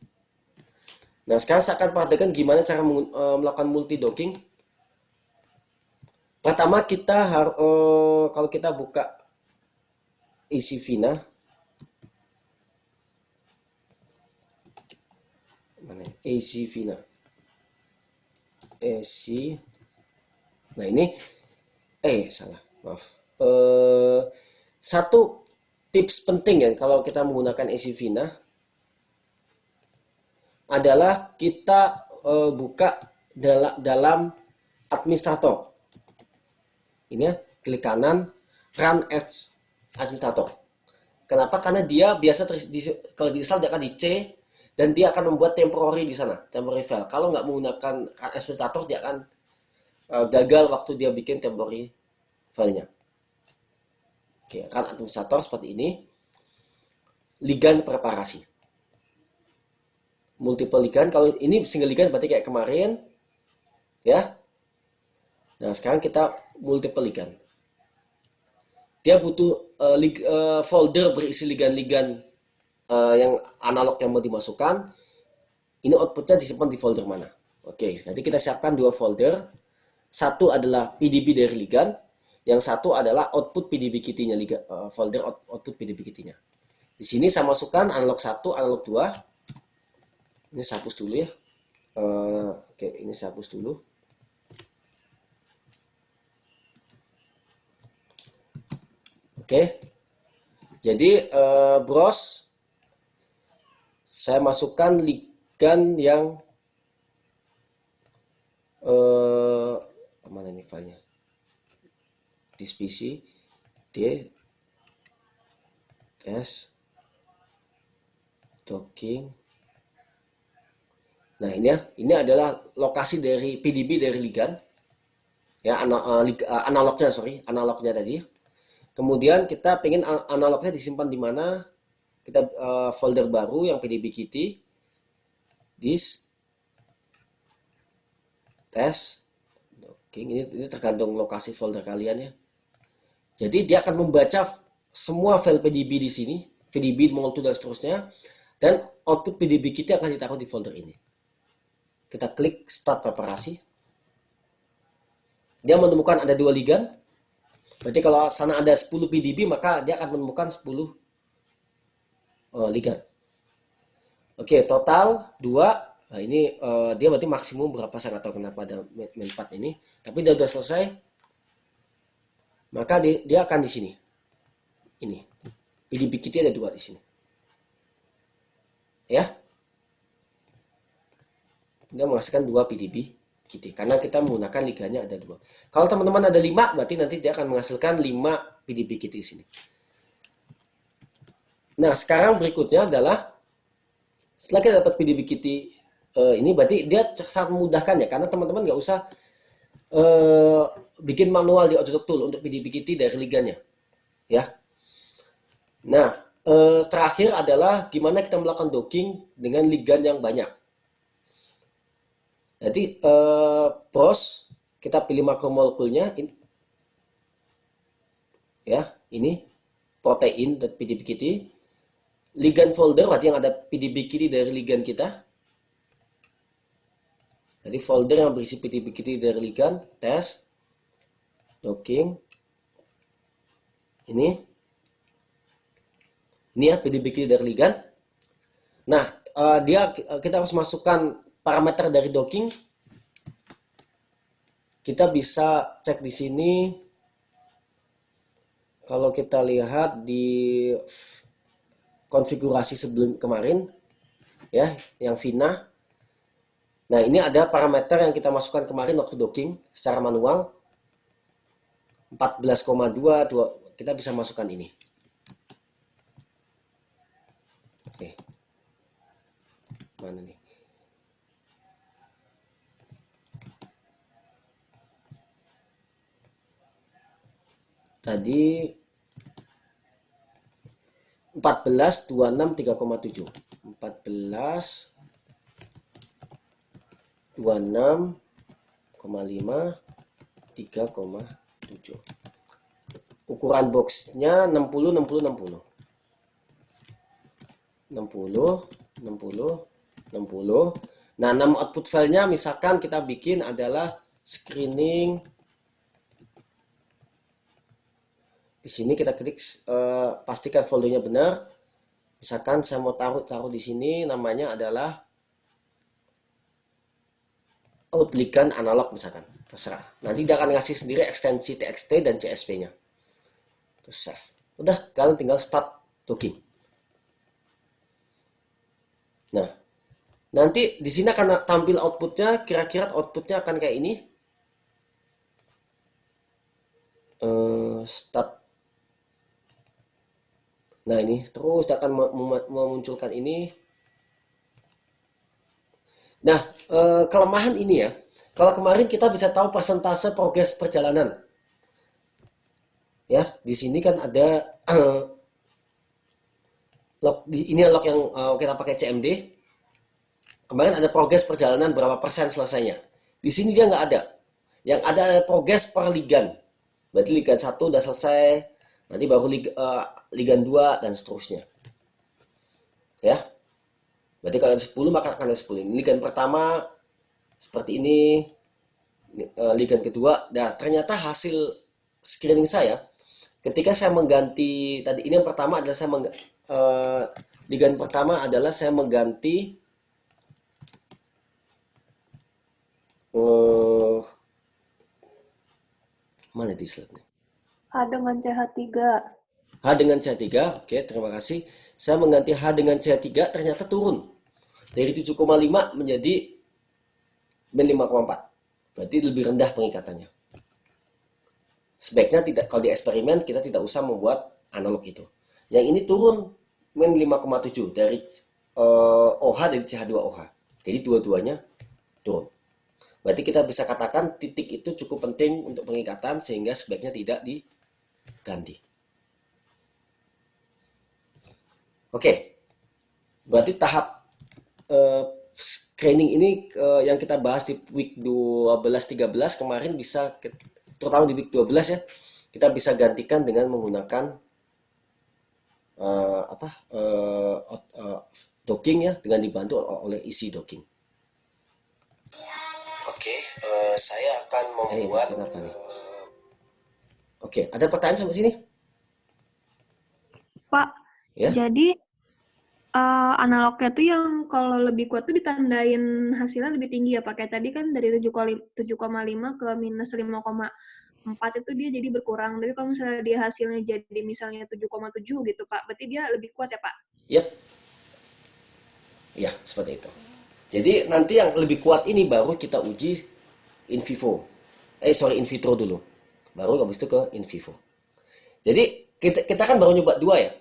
Nah, sekarang saya akan perhatikan gimana cara melakukan multi docking. Pertama kita harus kalau kita buka isi Vina, mana? AC Vina. AC. Nah, ini salah, maaf. Satu tips penting ya kalau kita menggunakan AC Vina adalah kita buka dalam administrator. Ini ya, klik kanan, run as administrator. Kenapa? Karena dia biasa kalau diinstal dia akan di C, dan dia akan membuat temporary di sana, temporary file. Kalau nggak menggunakan administrator, dia akan gagal waktu dia bikin temporary filenya. Oke, run administrator seperti ini. ligan preparasi. Multiple ligan, kalau ini single ligan berarti kayak kemarin, ya. Nah, sekarang kita multiple ligan. Dia butuh folder berisi ligan-ligan yang analog yang mau dimasukkan. Ini outputnya disimpan di folder mana? Oke, nanti kita siapkan dua folder. Satu adalah PDB dari ligan, yang satu adalah output PDB kitty-nya, folder output PDB kitty-nya. Di sini saya masukkan analog 1, analog 2. Ini saya hapus dulu ya. Oke, ini saya hapus dulu. Oke. Jadi browse, saya masukkan ligan yang mana ini filenya? This PC D test docking. Nah, ini adalah lokasi dari PDB dari ligan. Ya, analognya, analognya tadi. Kemudian kita pengen analognya disimpan di mana? Kita folder baru yang PDB kitty. This test docking. Ini tergantung lokasi folder kalian ya. Jadi dia akan membaca semua file PDB di sini, PDB, mol2 dan seterusnya, dan output PDB kita akan ditaruh di folder ini. Kita klik Start Preparasi. Dia menemukan ada 2 ligan. Berarti kalau sana ada 10 PDB, maka dia akan menemukan 10 ligan. Oke, total 2. Nah, ini dia berarti maksimum berapa, saya nggak tahu kenapa ada main-path ini. Tapi dia udah selesai. Maka dia akan di sini. Ini. PDB kita ada 2 di sini. Ya. Dia menghasilkan 2 PDB kitty. Karena kita menggunakan liganya ada 2. Kalau teman-teman ada 5, berarti nanti dia akan menghasilkan 5 PDB kitty di sini. Nah, sekarang berikutnya adalah setelah kita dapat PDB kitty ini, berarti dia sangat memudahkan ya. Karena teman-teman nggak usah bikin manual di Autodesk Tool untuk PDB kitty dari liganya. Ya. Nah, terakhir adalah gimana kita melakukan docking dengan ligan yang banyak. Jadi browse, kita pilih makromolekulnya, ya ini protein.pdb kitty, ligan folder berarti yang ada PDB kitty dari ligan kita. Jadi folder yang berisi PDB kitty dari ligan, test, docking, ini ya PDB kitty dari ligan. Nah, kita harus masukkan parameter dari docking. Kita bisa cek di sini. Kalau kita lihat di konfigurasi sebelum kemarin, ya, yang Vina. Nah, ini ada parameter yang kita masukkan kemarin waktu docking secara manual. 14,2, kita bisa masukkan ini. Oke. Mana nih? Tadi 14, 26, 3,7. 14, 26,5, 3,7. Ukuran boxnya 60, 60, 60. 60, 60, 60. Nah, 6 output filenya misalkan kita bikin adalah screening. Di sini kita klik pastikan foldernya benar. Misalkan saya mau taruh di sini, namanya adalah outligan analog misalkan, terserah. Nanti dia akan ngasih sendiri ekstensi TXT dan CSV-nya. Terus save. Udah, kalian tinggal start docking. Nah, nanti di sini akan tampil outputnya. Kira-kira outputnya akan kayak ini. Start. Nah, ini terus akan memunculkan ini. Nah, kelemahan ini ya. Kalau kemarin kita bisa tahu persentase progres perjalanan. Ya, di sini kan ada Ini log yang kita pakai CMD. Kemarin ada progres perjalanan berapa persen selesainya. Di sini dia nggak ada. Yang ada progres per ligan. Berarti ligan 1 udah selesai, nanti baru ligan 2 dan seterusnya. Ya. Berarti kalau ada 10 maka akan ada 10. Ini ligan pertama seperti ini, ligan kedua. Nah, ternyata hasil screening saya ketika saya mengganti tadi ini yang pertama adalah ligan pertama adalah saya mengganti eh, mana di slide nih? A dengan CH3. H dengan CH3, oke, terima kasih. Saya mengganti H dengan CH3 ternyata turun dari 7,5 menjadi min 5,4. Berarti lebih rendah pengikatannya. Sebaiknya tidak, kalau di eksperimen kita tidak usah membuat analog itu. Yang ini turun min 5,7 dari OH dari CH2OH. Jadi dua-duanya turun. Berarti kita bisa katakan titik itu cukup penting untuk pengikatan sehingga sebaiknya tidak diganti. Oke, berarti tahap screening ini yang kita bahas di week 12-13 kemarin bisa, terutama di week 12 ya, kita bisa gantikan dengan menggunakan apa docking ya, dengan dibantu oleh isi docking. Oke, saya akan membuat. Kenapa nih? Oke, ada pertanyaan sampai sini? Pak, Ya, jadi analognya tuh yang kalau lebih kuat tuh ditandain hasilnya lebih tinggi ya Pak. Kayak tadi kan dari 7,5 ke minus 5,4 itu dia jadi berkurang. Tapi kalau misalnya dia hasilnya jadi misalnya 7,7 gitu Pak, berarti dia lebih kuat ya Pak? ya, ya seperti itu. Jadi nanti yang lebih kuat ini baru kita uji in vivo. In vitro dulu. Baru habis itu ke in vivo. Jadi kita kan baru nyoba 2 ya.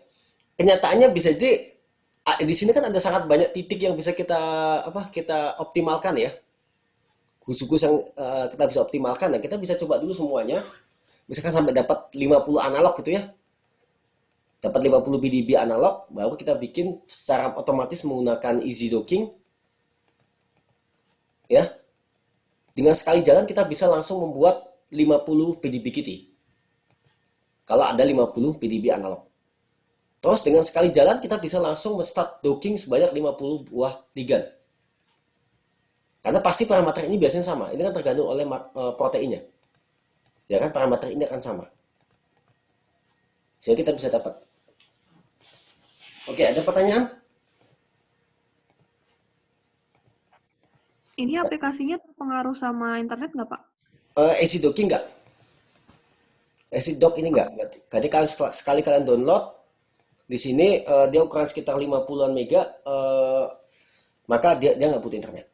Kenyataannya bisa jadi di sini kan ada sangat banyak titik yang bisa kita optimalkan ya. Khusus yang kita bisa optimalkan. Nah, kita bisa coba dulu semuanya. Misalkan sampai dapat 50 analog gitu ya. Dapat 50 BDB analog, baru kita bikin secara otomatis menggunakan easy docking ya. Dengan sekali jalan kita bisa langsung membuat 50 PDB kitty. Kalau ada 50 PDB analog. Terus dengan sekali jalan kita bisa langsung start docking sebanyak 50 buah ligan. Karena pasti parameter ini biasanya sama. Ini kan tergantung oleh proteinnya. Ya kan, parameter ini akan sama. Sehingga kita bisa dapat. Oke, ada pertanyaan? Ini aplikasinya terpengaruh sama internet nggak Pak? AC docking nggak? AC dock ini nggak. Jadi kalian sekali kalian download, di sini dia ukuran sekitar 50-an mega, maka dia nggak butuh internet.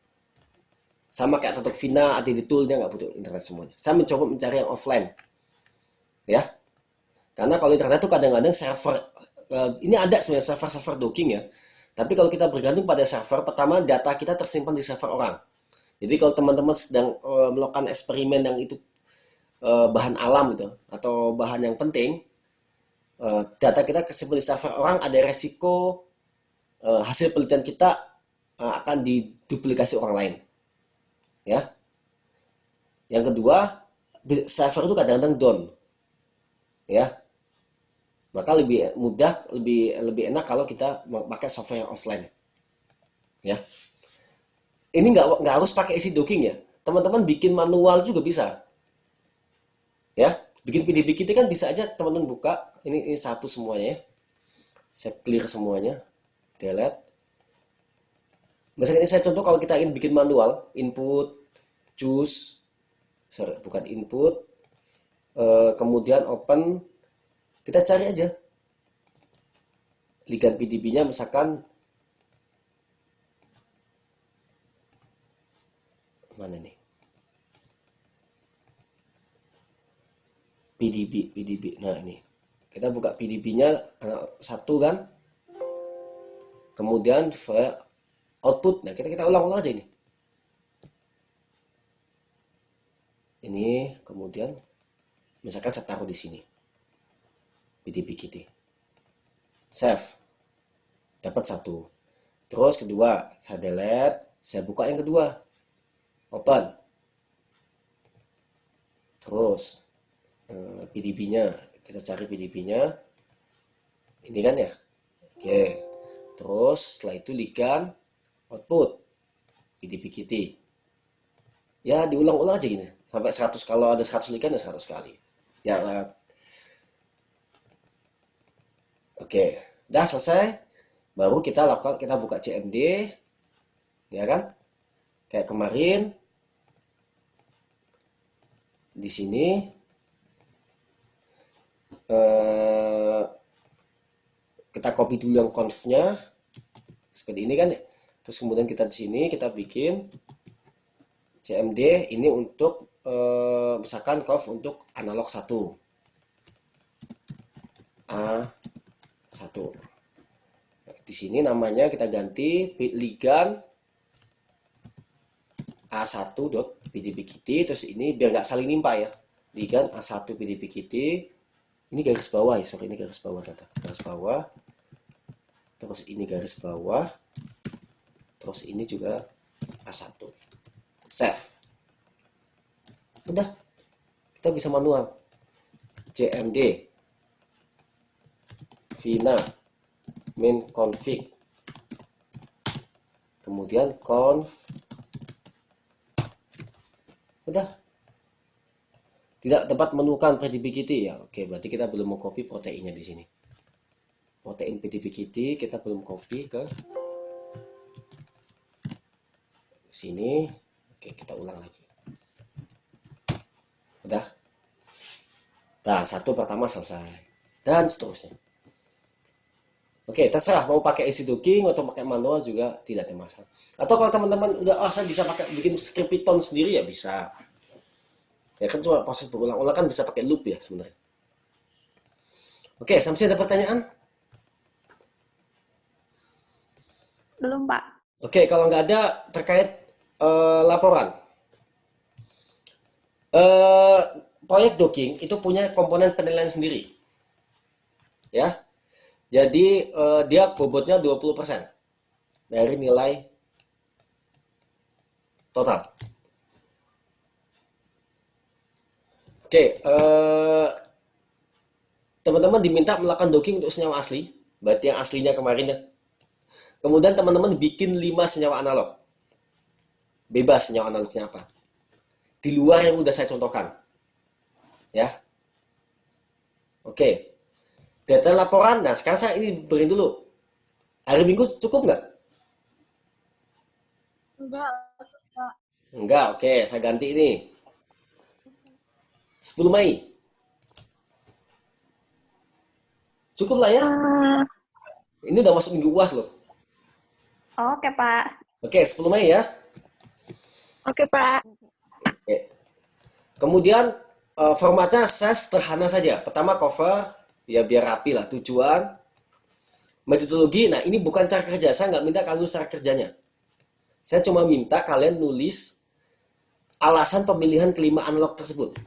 Sama kayak Totok Vina, ATD Tool, dia nggak butuh internet semuanya. Saya mencoba mencari yang offline. Ya, karena kalau internet tuh kadang-kadang server, ini ada sebenarnya server-server docking ya. Tapi kalau kita bergantung pada server, pertama data kita tersimpan di server orang. Jadi kalau teman-teman sedang melakukan eksperimen yang itu bahan alam gitu atau bahan yang penting, data kita kesimpan di server orang, ada resiko hasil penelitian kita akan diduplikasi orang lain. Ya. Yang kedua, server itu kadang-kadang down. Ya. Maka lebih mudah, lebih enak kalau kita pakai software yang offline. Ya. Ini nggak harus pakai isi docking ya. Teman-teman bikin manual juga bisa. Ya, bikin PDB kita kan bisa aja teman-teman buka. Ini satu semuanya ya. Saya clear semuanya. Delete. Misalnya ini saya contoh kalau kita ingin bikin manual, input, choose, sorry, bukan input, kemudian open, kita cari aja ligan PDB-nya misalkan mana nih? PDB. Nah, ini. Kita buka PDB-nya satu kan. Kemudian output. Nah, kita ulang-ulang aja ini. Ini kemudian misalkan saya taruh di sini. PDB kita. Save. dapat 1. Terus kedua, saya delete, saya buka yang kedua, open. Terus PDB-nya, kita cari PDB-nya, ini kan ya. Oke, terus setelah itu ligan output PDB Kitty. Ya diulang-ulang aja gini sampai 100, kalau ada 100 ligan ya 100 kali. Ya, oke, udah selesai. Baru kita lakukan, kita buka CMD, ya kan? Kayak kemarin di sini eh, kita copy dulu yang conf-nya seperti ini kan ya. Terus kemudian kita di sini kita bikin CMD ini untuk misalkan conf untuk analog 1 A1. Di sini namanya kita ganti ligan A1.pdbkitty, terus ini biar nggak saling nimpa ya. Ligan A1.pdbkitty, ini garis bawah ya, sorry ini garis bawah data. Garis bawah, terus ini garis bawah, terus ini juga A1. Save. Udah, kita bisa manual. CMD Vina main config, kemudian conf. Udah, tidak dapat menemukan PDB-Kitty ya. Oke, berarti kita belum mau copy proteinnya di sini. Protein PDB-Kitty kita belum copy ke sini. Oke, kita ulang lagi. Udah. Nah, 1 pertama selesai. Dan seterusnya. Oke, terserah mau pakai easy docking atau pakai manual juga tidak ada masalah. Atau kalau teman-teman udah, saya bisa pakai bikin script Python sendiri ya bisa. Ya kan cuma proses berulang-ulang, kan bisa pakai loop ya sebenarnya. Oke, sampai sini ada pertanyaan? Belum, Pak. Oke, kalau nggak ada terkait laporan. Eh, Proyek docking itu punya komponen penilaian sendiri. Ya. Jadi dia bobotnya 20% dari nilai total. Oke, teman-teman diminta melakukan docking untuk senyawa asli, berarti yang aslinya kemarin ya. Kemudian teman-teman bikin 5 senyawa analog. Bebas senyawa analognya apa. Di luar yang udah saya contohkan. Ya. Oke. Data laporan, nah sekarang saya ini beri dulu. Hari Minggu cukup nggak? Enggak, Pak. Enggak, oke, saya ganti ini. 10 Mei. Cukup lah ya. Ini udah masuk minggu UAS loh. Oke, Pak. Oke, 10 Mei ya. Oke, Pak. Oke. Kemudian formatnya saya sederhana saja. Pertama cover, ya biar rapi lah. Tujuan, metodologi. Nah ini bukan cara kerja. Saya nggak minta kalian cara kerjanya. Saya cuma minta kalian nulis alasan pemilihan kelima analog tersebut.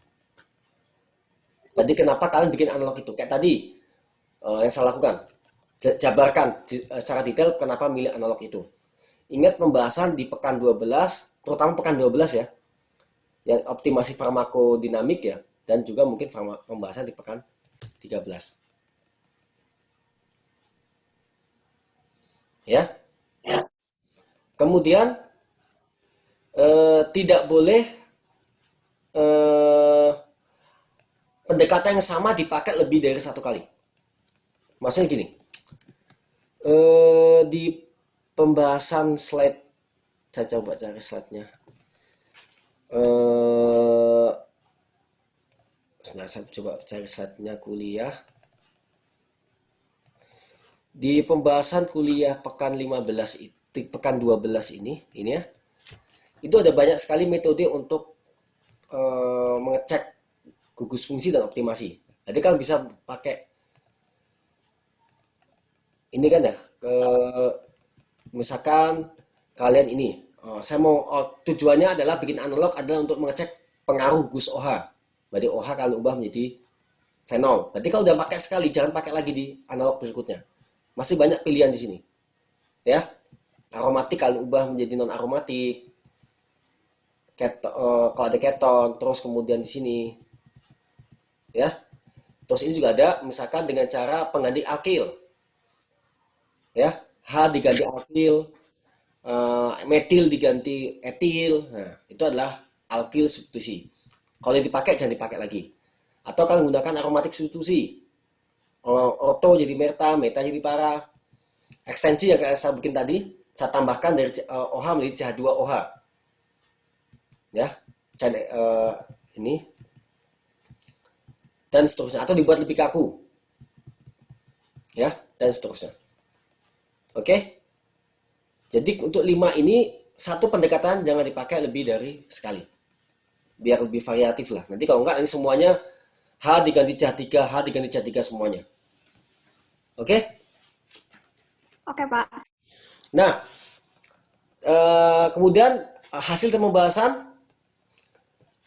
Tadi kenapa kalian bikin analog itu? Kayak tadi yang saya lakukan. Jabarkan secara detail kenapa milih analog itu. Ingat pembahasan di pekan 12, terutama pekan 12 ya. Yang optimasi farmakodinamik ya. Dan juga mungkin pembahasan di pekan 13. Ya. Kemudian tidak boleh pendekatan yang sama dipakai lebih dari 1 kali. Maksudnya gini, di pembahasan slide, saya coba cari slide-nya. Nah, saya coba cari slide-nya kuliah. Di pembahasan kuliah pekan 15 itu, pekan 12 ini ya. Itu ada banyak sekali metode untuk mengecek gugus fungsi dan optimasi. Jadi kalian bisa pakai ini kan ya, misalkan kalian ini, saya mau tujuannya adalah bikin analog adalah untuk mengecek pengaruh gus OH. Berarti OH kalian ubah menjadi fenol. Berarti kalau udah pakai sekali, jangan pakai lagi di analog berikutnya. Masih banyak pilihan di sini. Ya, aromatik kalian ubah menjadi non aromatik. Kalau ada keton, terus kemudian di sini, ya. Terus ini juga ada misalkan dengan cara pengganti alkil, ya. H diganti alkil, metil diganti etil. Nah, itu adalah alkil substitusi. Kalau yang dipakai jangan dipakai lagi. Atau kalian gunakan aromatik substitusi. Orto jadi meta, meta jadi para. Ekstensi yang kayak saya bikin tadi, saya tambahkan dari OH menjadi CH2OH. Ya, ini dan seterusnya, atau dibuat lebih kaku, ya, dan seterusnya. Oke, jadi untuk 5 ini satu pendekatan jangan dipakai lebih dari sekali, biar lebih variatif lah. Nanti kalau enggak, ini semuanya H diganti CH3, H diganti CH3 semuanya. Oke. Oke, Pak. Nah, kemudian hasil pembahasan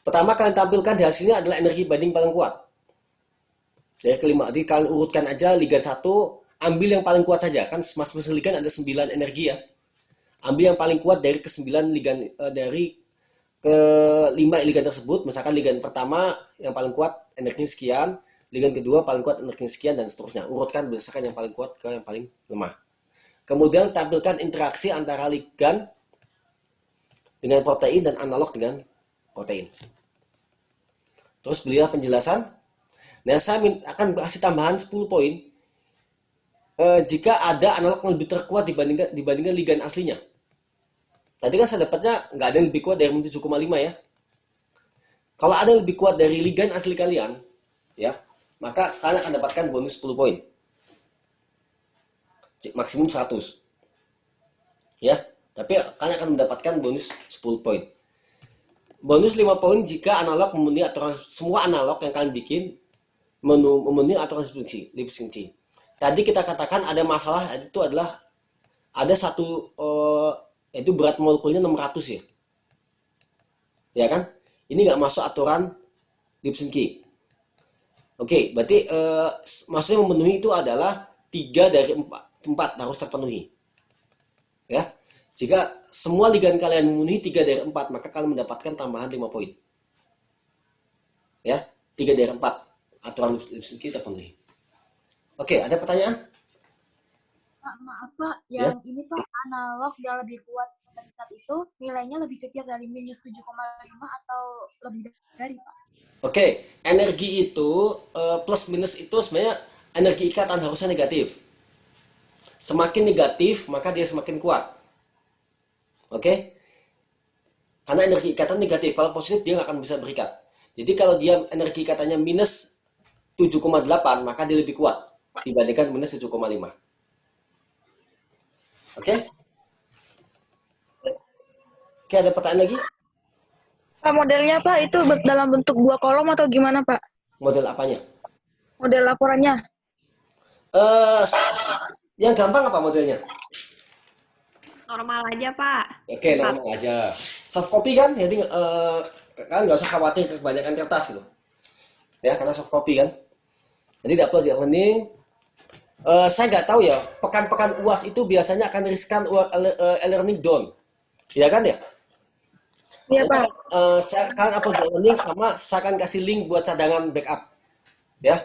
pertama kalian tampilkan di hasilnya adalah energi banding paling kuat. Dari kelima, jadi kalian urutkan aja ligan 1, ambil yang paling kuat saja. Kan masing-masing ligan ada 9 energi ya. Ambil yang paling kuat dari ke-9 ligan, dari ke-5 ligan tersebut. Misalkan ligan pertama yang paling kuat energinya sekian, ligan kedua paling kuat energinya sekian, dan seterusnya. Urutkan berdasarkan yang paling kuat ke yang paling lemah. Kemudian tampilkan interaksi antara ligan dengan protein dan analog dengan protein. Terus belilah penjelasan. Nah, saya akan kasih tambahan 10 poin jika ada analog yang lebih terkuat dibandingkan ligan aslinya. Tadi kan saya dapatnya nggak ada yang lebih kuat dari 7,5 ya. Kalau ada yang lebih kuat dari ligan asli kalian, ya, maka kalian akan dapatkan bonus 10 poin. Maksimum 100. Ya, tapi kalian akan mendapatkan bonus 10 poin. Bonus 5 poin jika analog memenuhi aturan, semua analog yang kalian bikin memenuhi aturan Lipschitz. Tadi kita katakan ada masalah, itu adalah ada satu itu berat molekulnya 600 ya. Ya kan? Ini nggak masuk aturan Lipschitz. Oke, berarti maksudnya memenuhi itu adalah 3 dari 4 harus terpenuhi. Ya. Jika semua ligan kalian memenuhi 3 dari 4, maka kalian mendapatkan tambahan 5 poin. Ya, 3 dari 4 aturan Lipschitz terpenuhi. Oke, ada pertanyaan? Pak, maaf Pak, Ya. yang ini Pak, analog yang lebih kuat dari saat itu nilainya lebih kecil dari minus 7,5 atau lebih dari Pak? Oke, energi itu plus minus itu sebenarnya energi ikatan harusnya negatif. Semakin negatif, maka dia semakin kuat. Oke? Karena energi ikatan negatif, kalau positif dia nggak akan bisa berikat. Jadi kalau dia energi ikatannya minus 7,8, maka dia lebih kuat dibandingkan minus 7,5. Oke? Oke, ada pertanyaan lagi? Pak, modelnya Pak itu dalam bentuk 2 kolom atau gimana Pak? Model apanya? Model laporannya? Eh, yang gampang apa modelnya? Normal aja, Pak. Oke, normal aja. Soft copy kan, jadi kalian nggak usah khawatir kebanyakan kertas gitu. Ya, karena soft copy kan. Jadi di-upload di e-learning. Saya nggak tahu ya, pekan-pekan UAS itu biasanya akan riskan e-learning down. Iya kan ya? Iya Pak. Saya akan upload di e-learning, sama saya akan kasih link buat cadangan backup. Ya.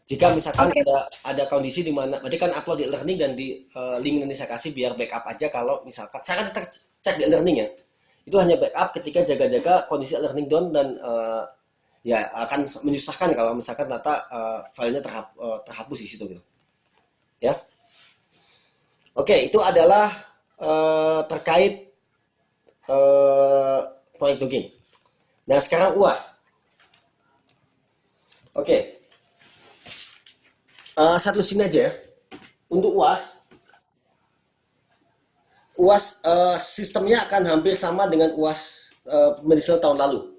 Jika misalkan Oke. ada kondisi di mana, berarti kan upload di e-learning dan di link nanti saya kasih biar backup aja kalau misalkan saya akan tetap cek di e-learning ya. Itu hanya backup ketika jaga-jaga kondisi e-learning down, dan ya akan menyusahkan kalau misalkan data filenya terhapus di situ gitu. Ya. Oke, itu adalah terkait proyek dogging. Nah, sekarang UAS. Oke. Saya terusin aja ya. Untuk UAS, sistemnya akan hampir sama dengan UAS medicine tahun lalu.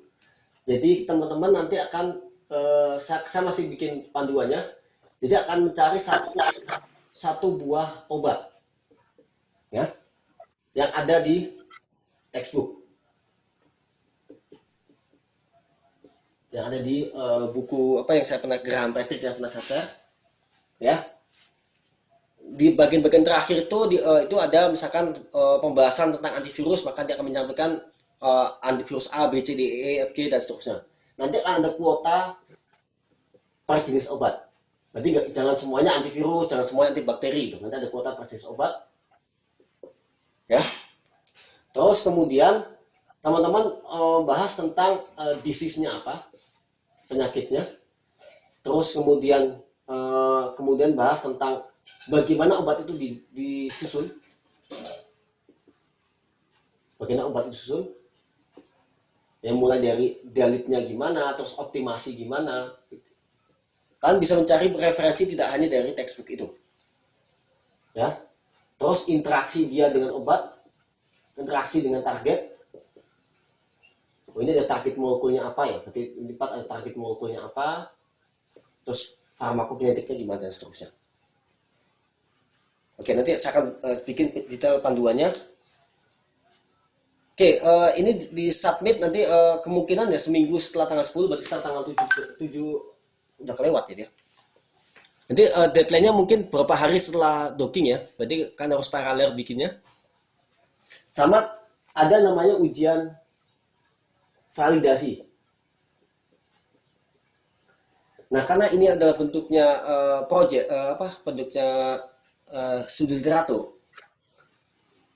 Jadi teman-teman nanti akan saya masih bikin panduannya. Jadi akan mencari satu buah obat, ya, yang ada di textbook, yang ada di buku apa yang saya pernah Graham Patrick yang pernah saya share, ya. di bagian-bagian terakhir itu ada misalkan pembahasan tentang antivirus, maka dia akan menyampaikan antivirus A, B, C, D, E, F, G dan seterusnya. Nanti akan ada kuota per jenis obat. Berarti jangan semuanya antivirus, jangan semuanya antibakteri gitu. Nanti ada kuota per jenis obat. Ya. Terus kemudian teman-teman bahas tentang disease-nya apa, penyakitnya. Terus kemudian bahas tentang bagaimana obat itu disusun. Bagaimana obat itu disusun. Yang mulai dari dialitnya gimana, terus optimasi gimana. Kalian bisa mencari referensi tidak hanya dari textbook itu. Ya. Terus interaksi dia dengan obat, interaksi dengan target. Oh, ini ada target molekulnya apa ya? Berarti di part ada target molekulnya apa? Terus farmakokinetiknya gimana dan seterusnya. Oke, nanti saya akan bikin detail panduannya. Oke, ini di submit nanti kemungkinan ya seminggu setelah tanggal 10, berarti setelah tanggal 7 udah kelewat ya dia. Nanti deadline-nya mungkin beberapa hari setelah docking ya, berarti kan harus paralel bikinnya. Sama ada namanya ujian validasi. Nah, karena ini adalah bentuknya bentuknya studi literatur,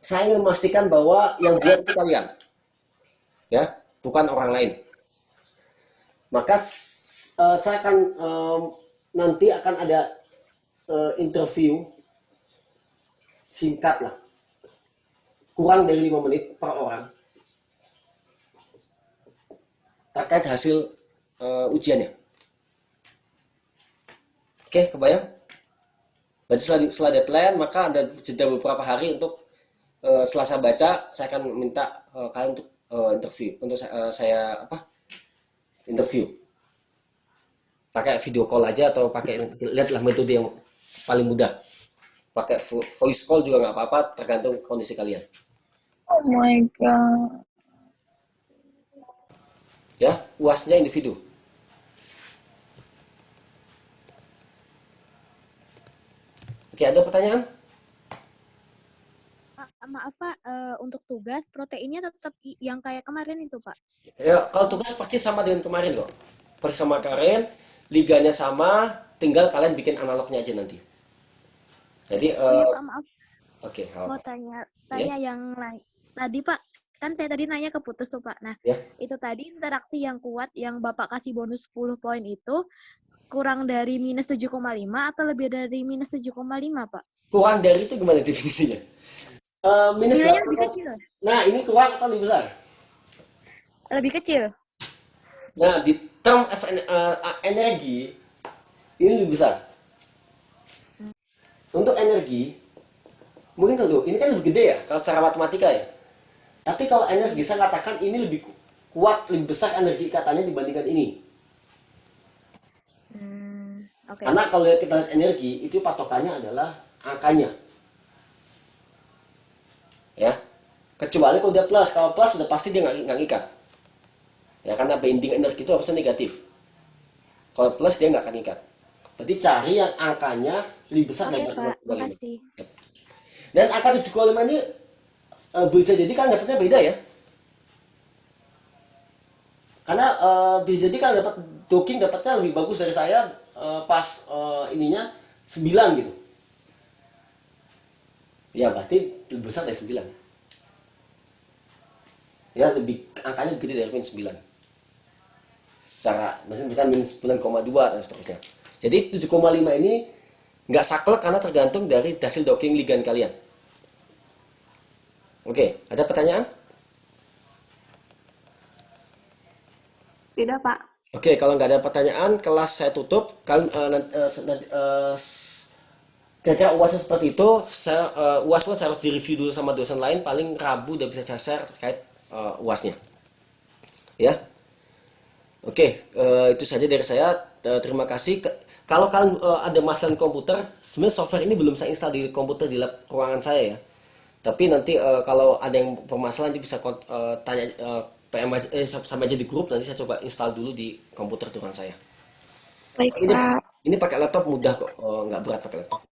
saya ingin memastikan bahwa yang buat itu kalian, ya, bukan orang lain. Maka saya akan nanti akan ada interview singkat lah, kurang dari 5 menit per orang, terkait hasil ujiannya. Oke, kebayang? Berarti setelah deadline, maka ada jeda beberapa hari untuk setelah saya baca, saya akan minta kalian untuk interview, untuk interview. Pakai video call aja atau pakai lihatlah metode yang paling mudah. Pakai voice call juga nggak apa-apa, tergantung kondisi kalian. Oh my god. Ya, UASnya individu. Oke, ada pertanyaan? Maaf Pak, untuk tugas proteinnya tetap yang kayak kemarin itu Pak. Ya, kalau tugas pasti sama dengan kemarin kok. Persis sama kemarin, liganya sama, tinggal kalian bikin analognya aja nanti. Jadi, Oh iya Pak, maaf oke, mau tanya yang lain. Tadi Pak, kan saya tadi nanya keputus tuh Pak. Nah, ya. itu tadi interaksi yang kuat yang Bapak kasih bonus 10 poin itu kurang dari minus 7,5 atau lebih dari minus 7,5 Pak? Kurang dari itu gimana definisinya? Minus Nilainya berapa? lebih kecil. Nah, ini kurang atau lebih besar? Lebih kecil. Nah, di term energi, ini lebih besar. Untuk energi, mungkin kalau ini kan lebih gede ya, kalau secara matematika ya. Tapi kalau energi, saya katakan ini lebih kuat, lebih besar energi ikatannya dibandingkan ini. Oke. Karena kalau kita lihat energi, itu patokannya adalah angkanya. Ya, kecuali kalau dia plus. Kalau plus sudah pasti dia nggak ngikat. Ya, karena binding energi itu harusnya negatif. Kalau plus dia nggak akan ngikat. Berarti cari yang angkanya lebih besar Oke daripada Pak, 25. makasih. Dan angka 7,5 ini bisa jadi kan dapatnya beda ya. Karena bisa jadi kan dapat docking dapatnya lebih bagus dari saya pas ininya 9 gitu. Ya berarti lebih besar dari 9. Ya lebih angkanya lebih gede dari min 9. Secara maksudnya kan min 9,2 dan seterusnya. Jadi 7,5 ini nggak saklek karena tergantung dari hasil docking ligan kalian. Oke, ada pertanyaan? Tidak, Pak. Oke, kalau nggak ada pertanyaan, kelas saya tutup. Kalian kira-kira UASnya seperti itu. UASnya saya harus direview dulu sama dosen lain. Paling Rabu udah bisa saya share terkait UASnya. Ya. Oke, itu saja dari saya. Terima kasih. Kalau kalian ada masalah komputer, sebenarnya software ini belum saya install di komputer di lab ruangan saya ya. Tapi nanti kalau ada yang permasalahan nanti bisa tanya PM aja, sampai aja di grup, nanti saya coba install dulu di komputer ruangan saya. Baik, Pak. Ini pakai laptop mudah kok, nggak berat pakai laptop.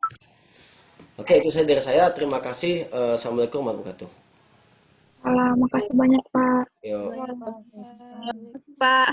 Oke, itu saja dari saya. Terima kasih. Assalamualaikum warahmatullahi wabarakatuh. Makasih banyak, Pak. Yuk. Pak.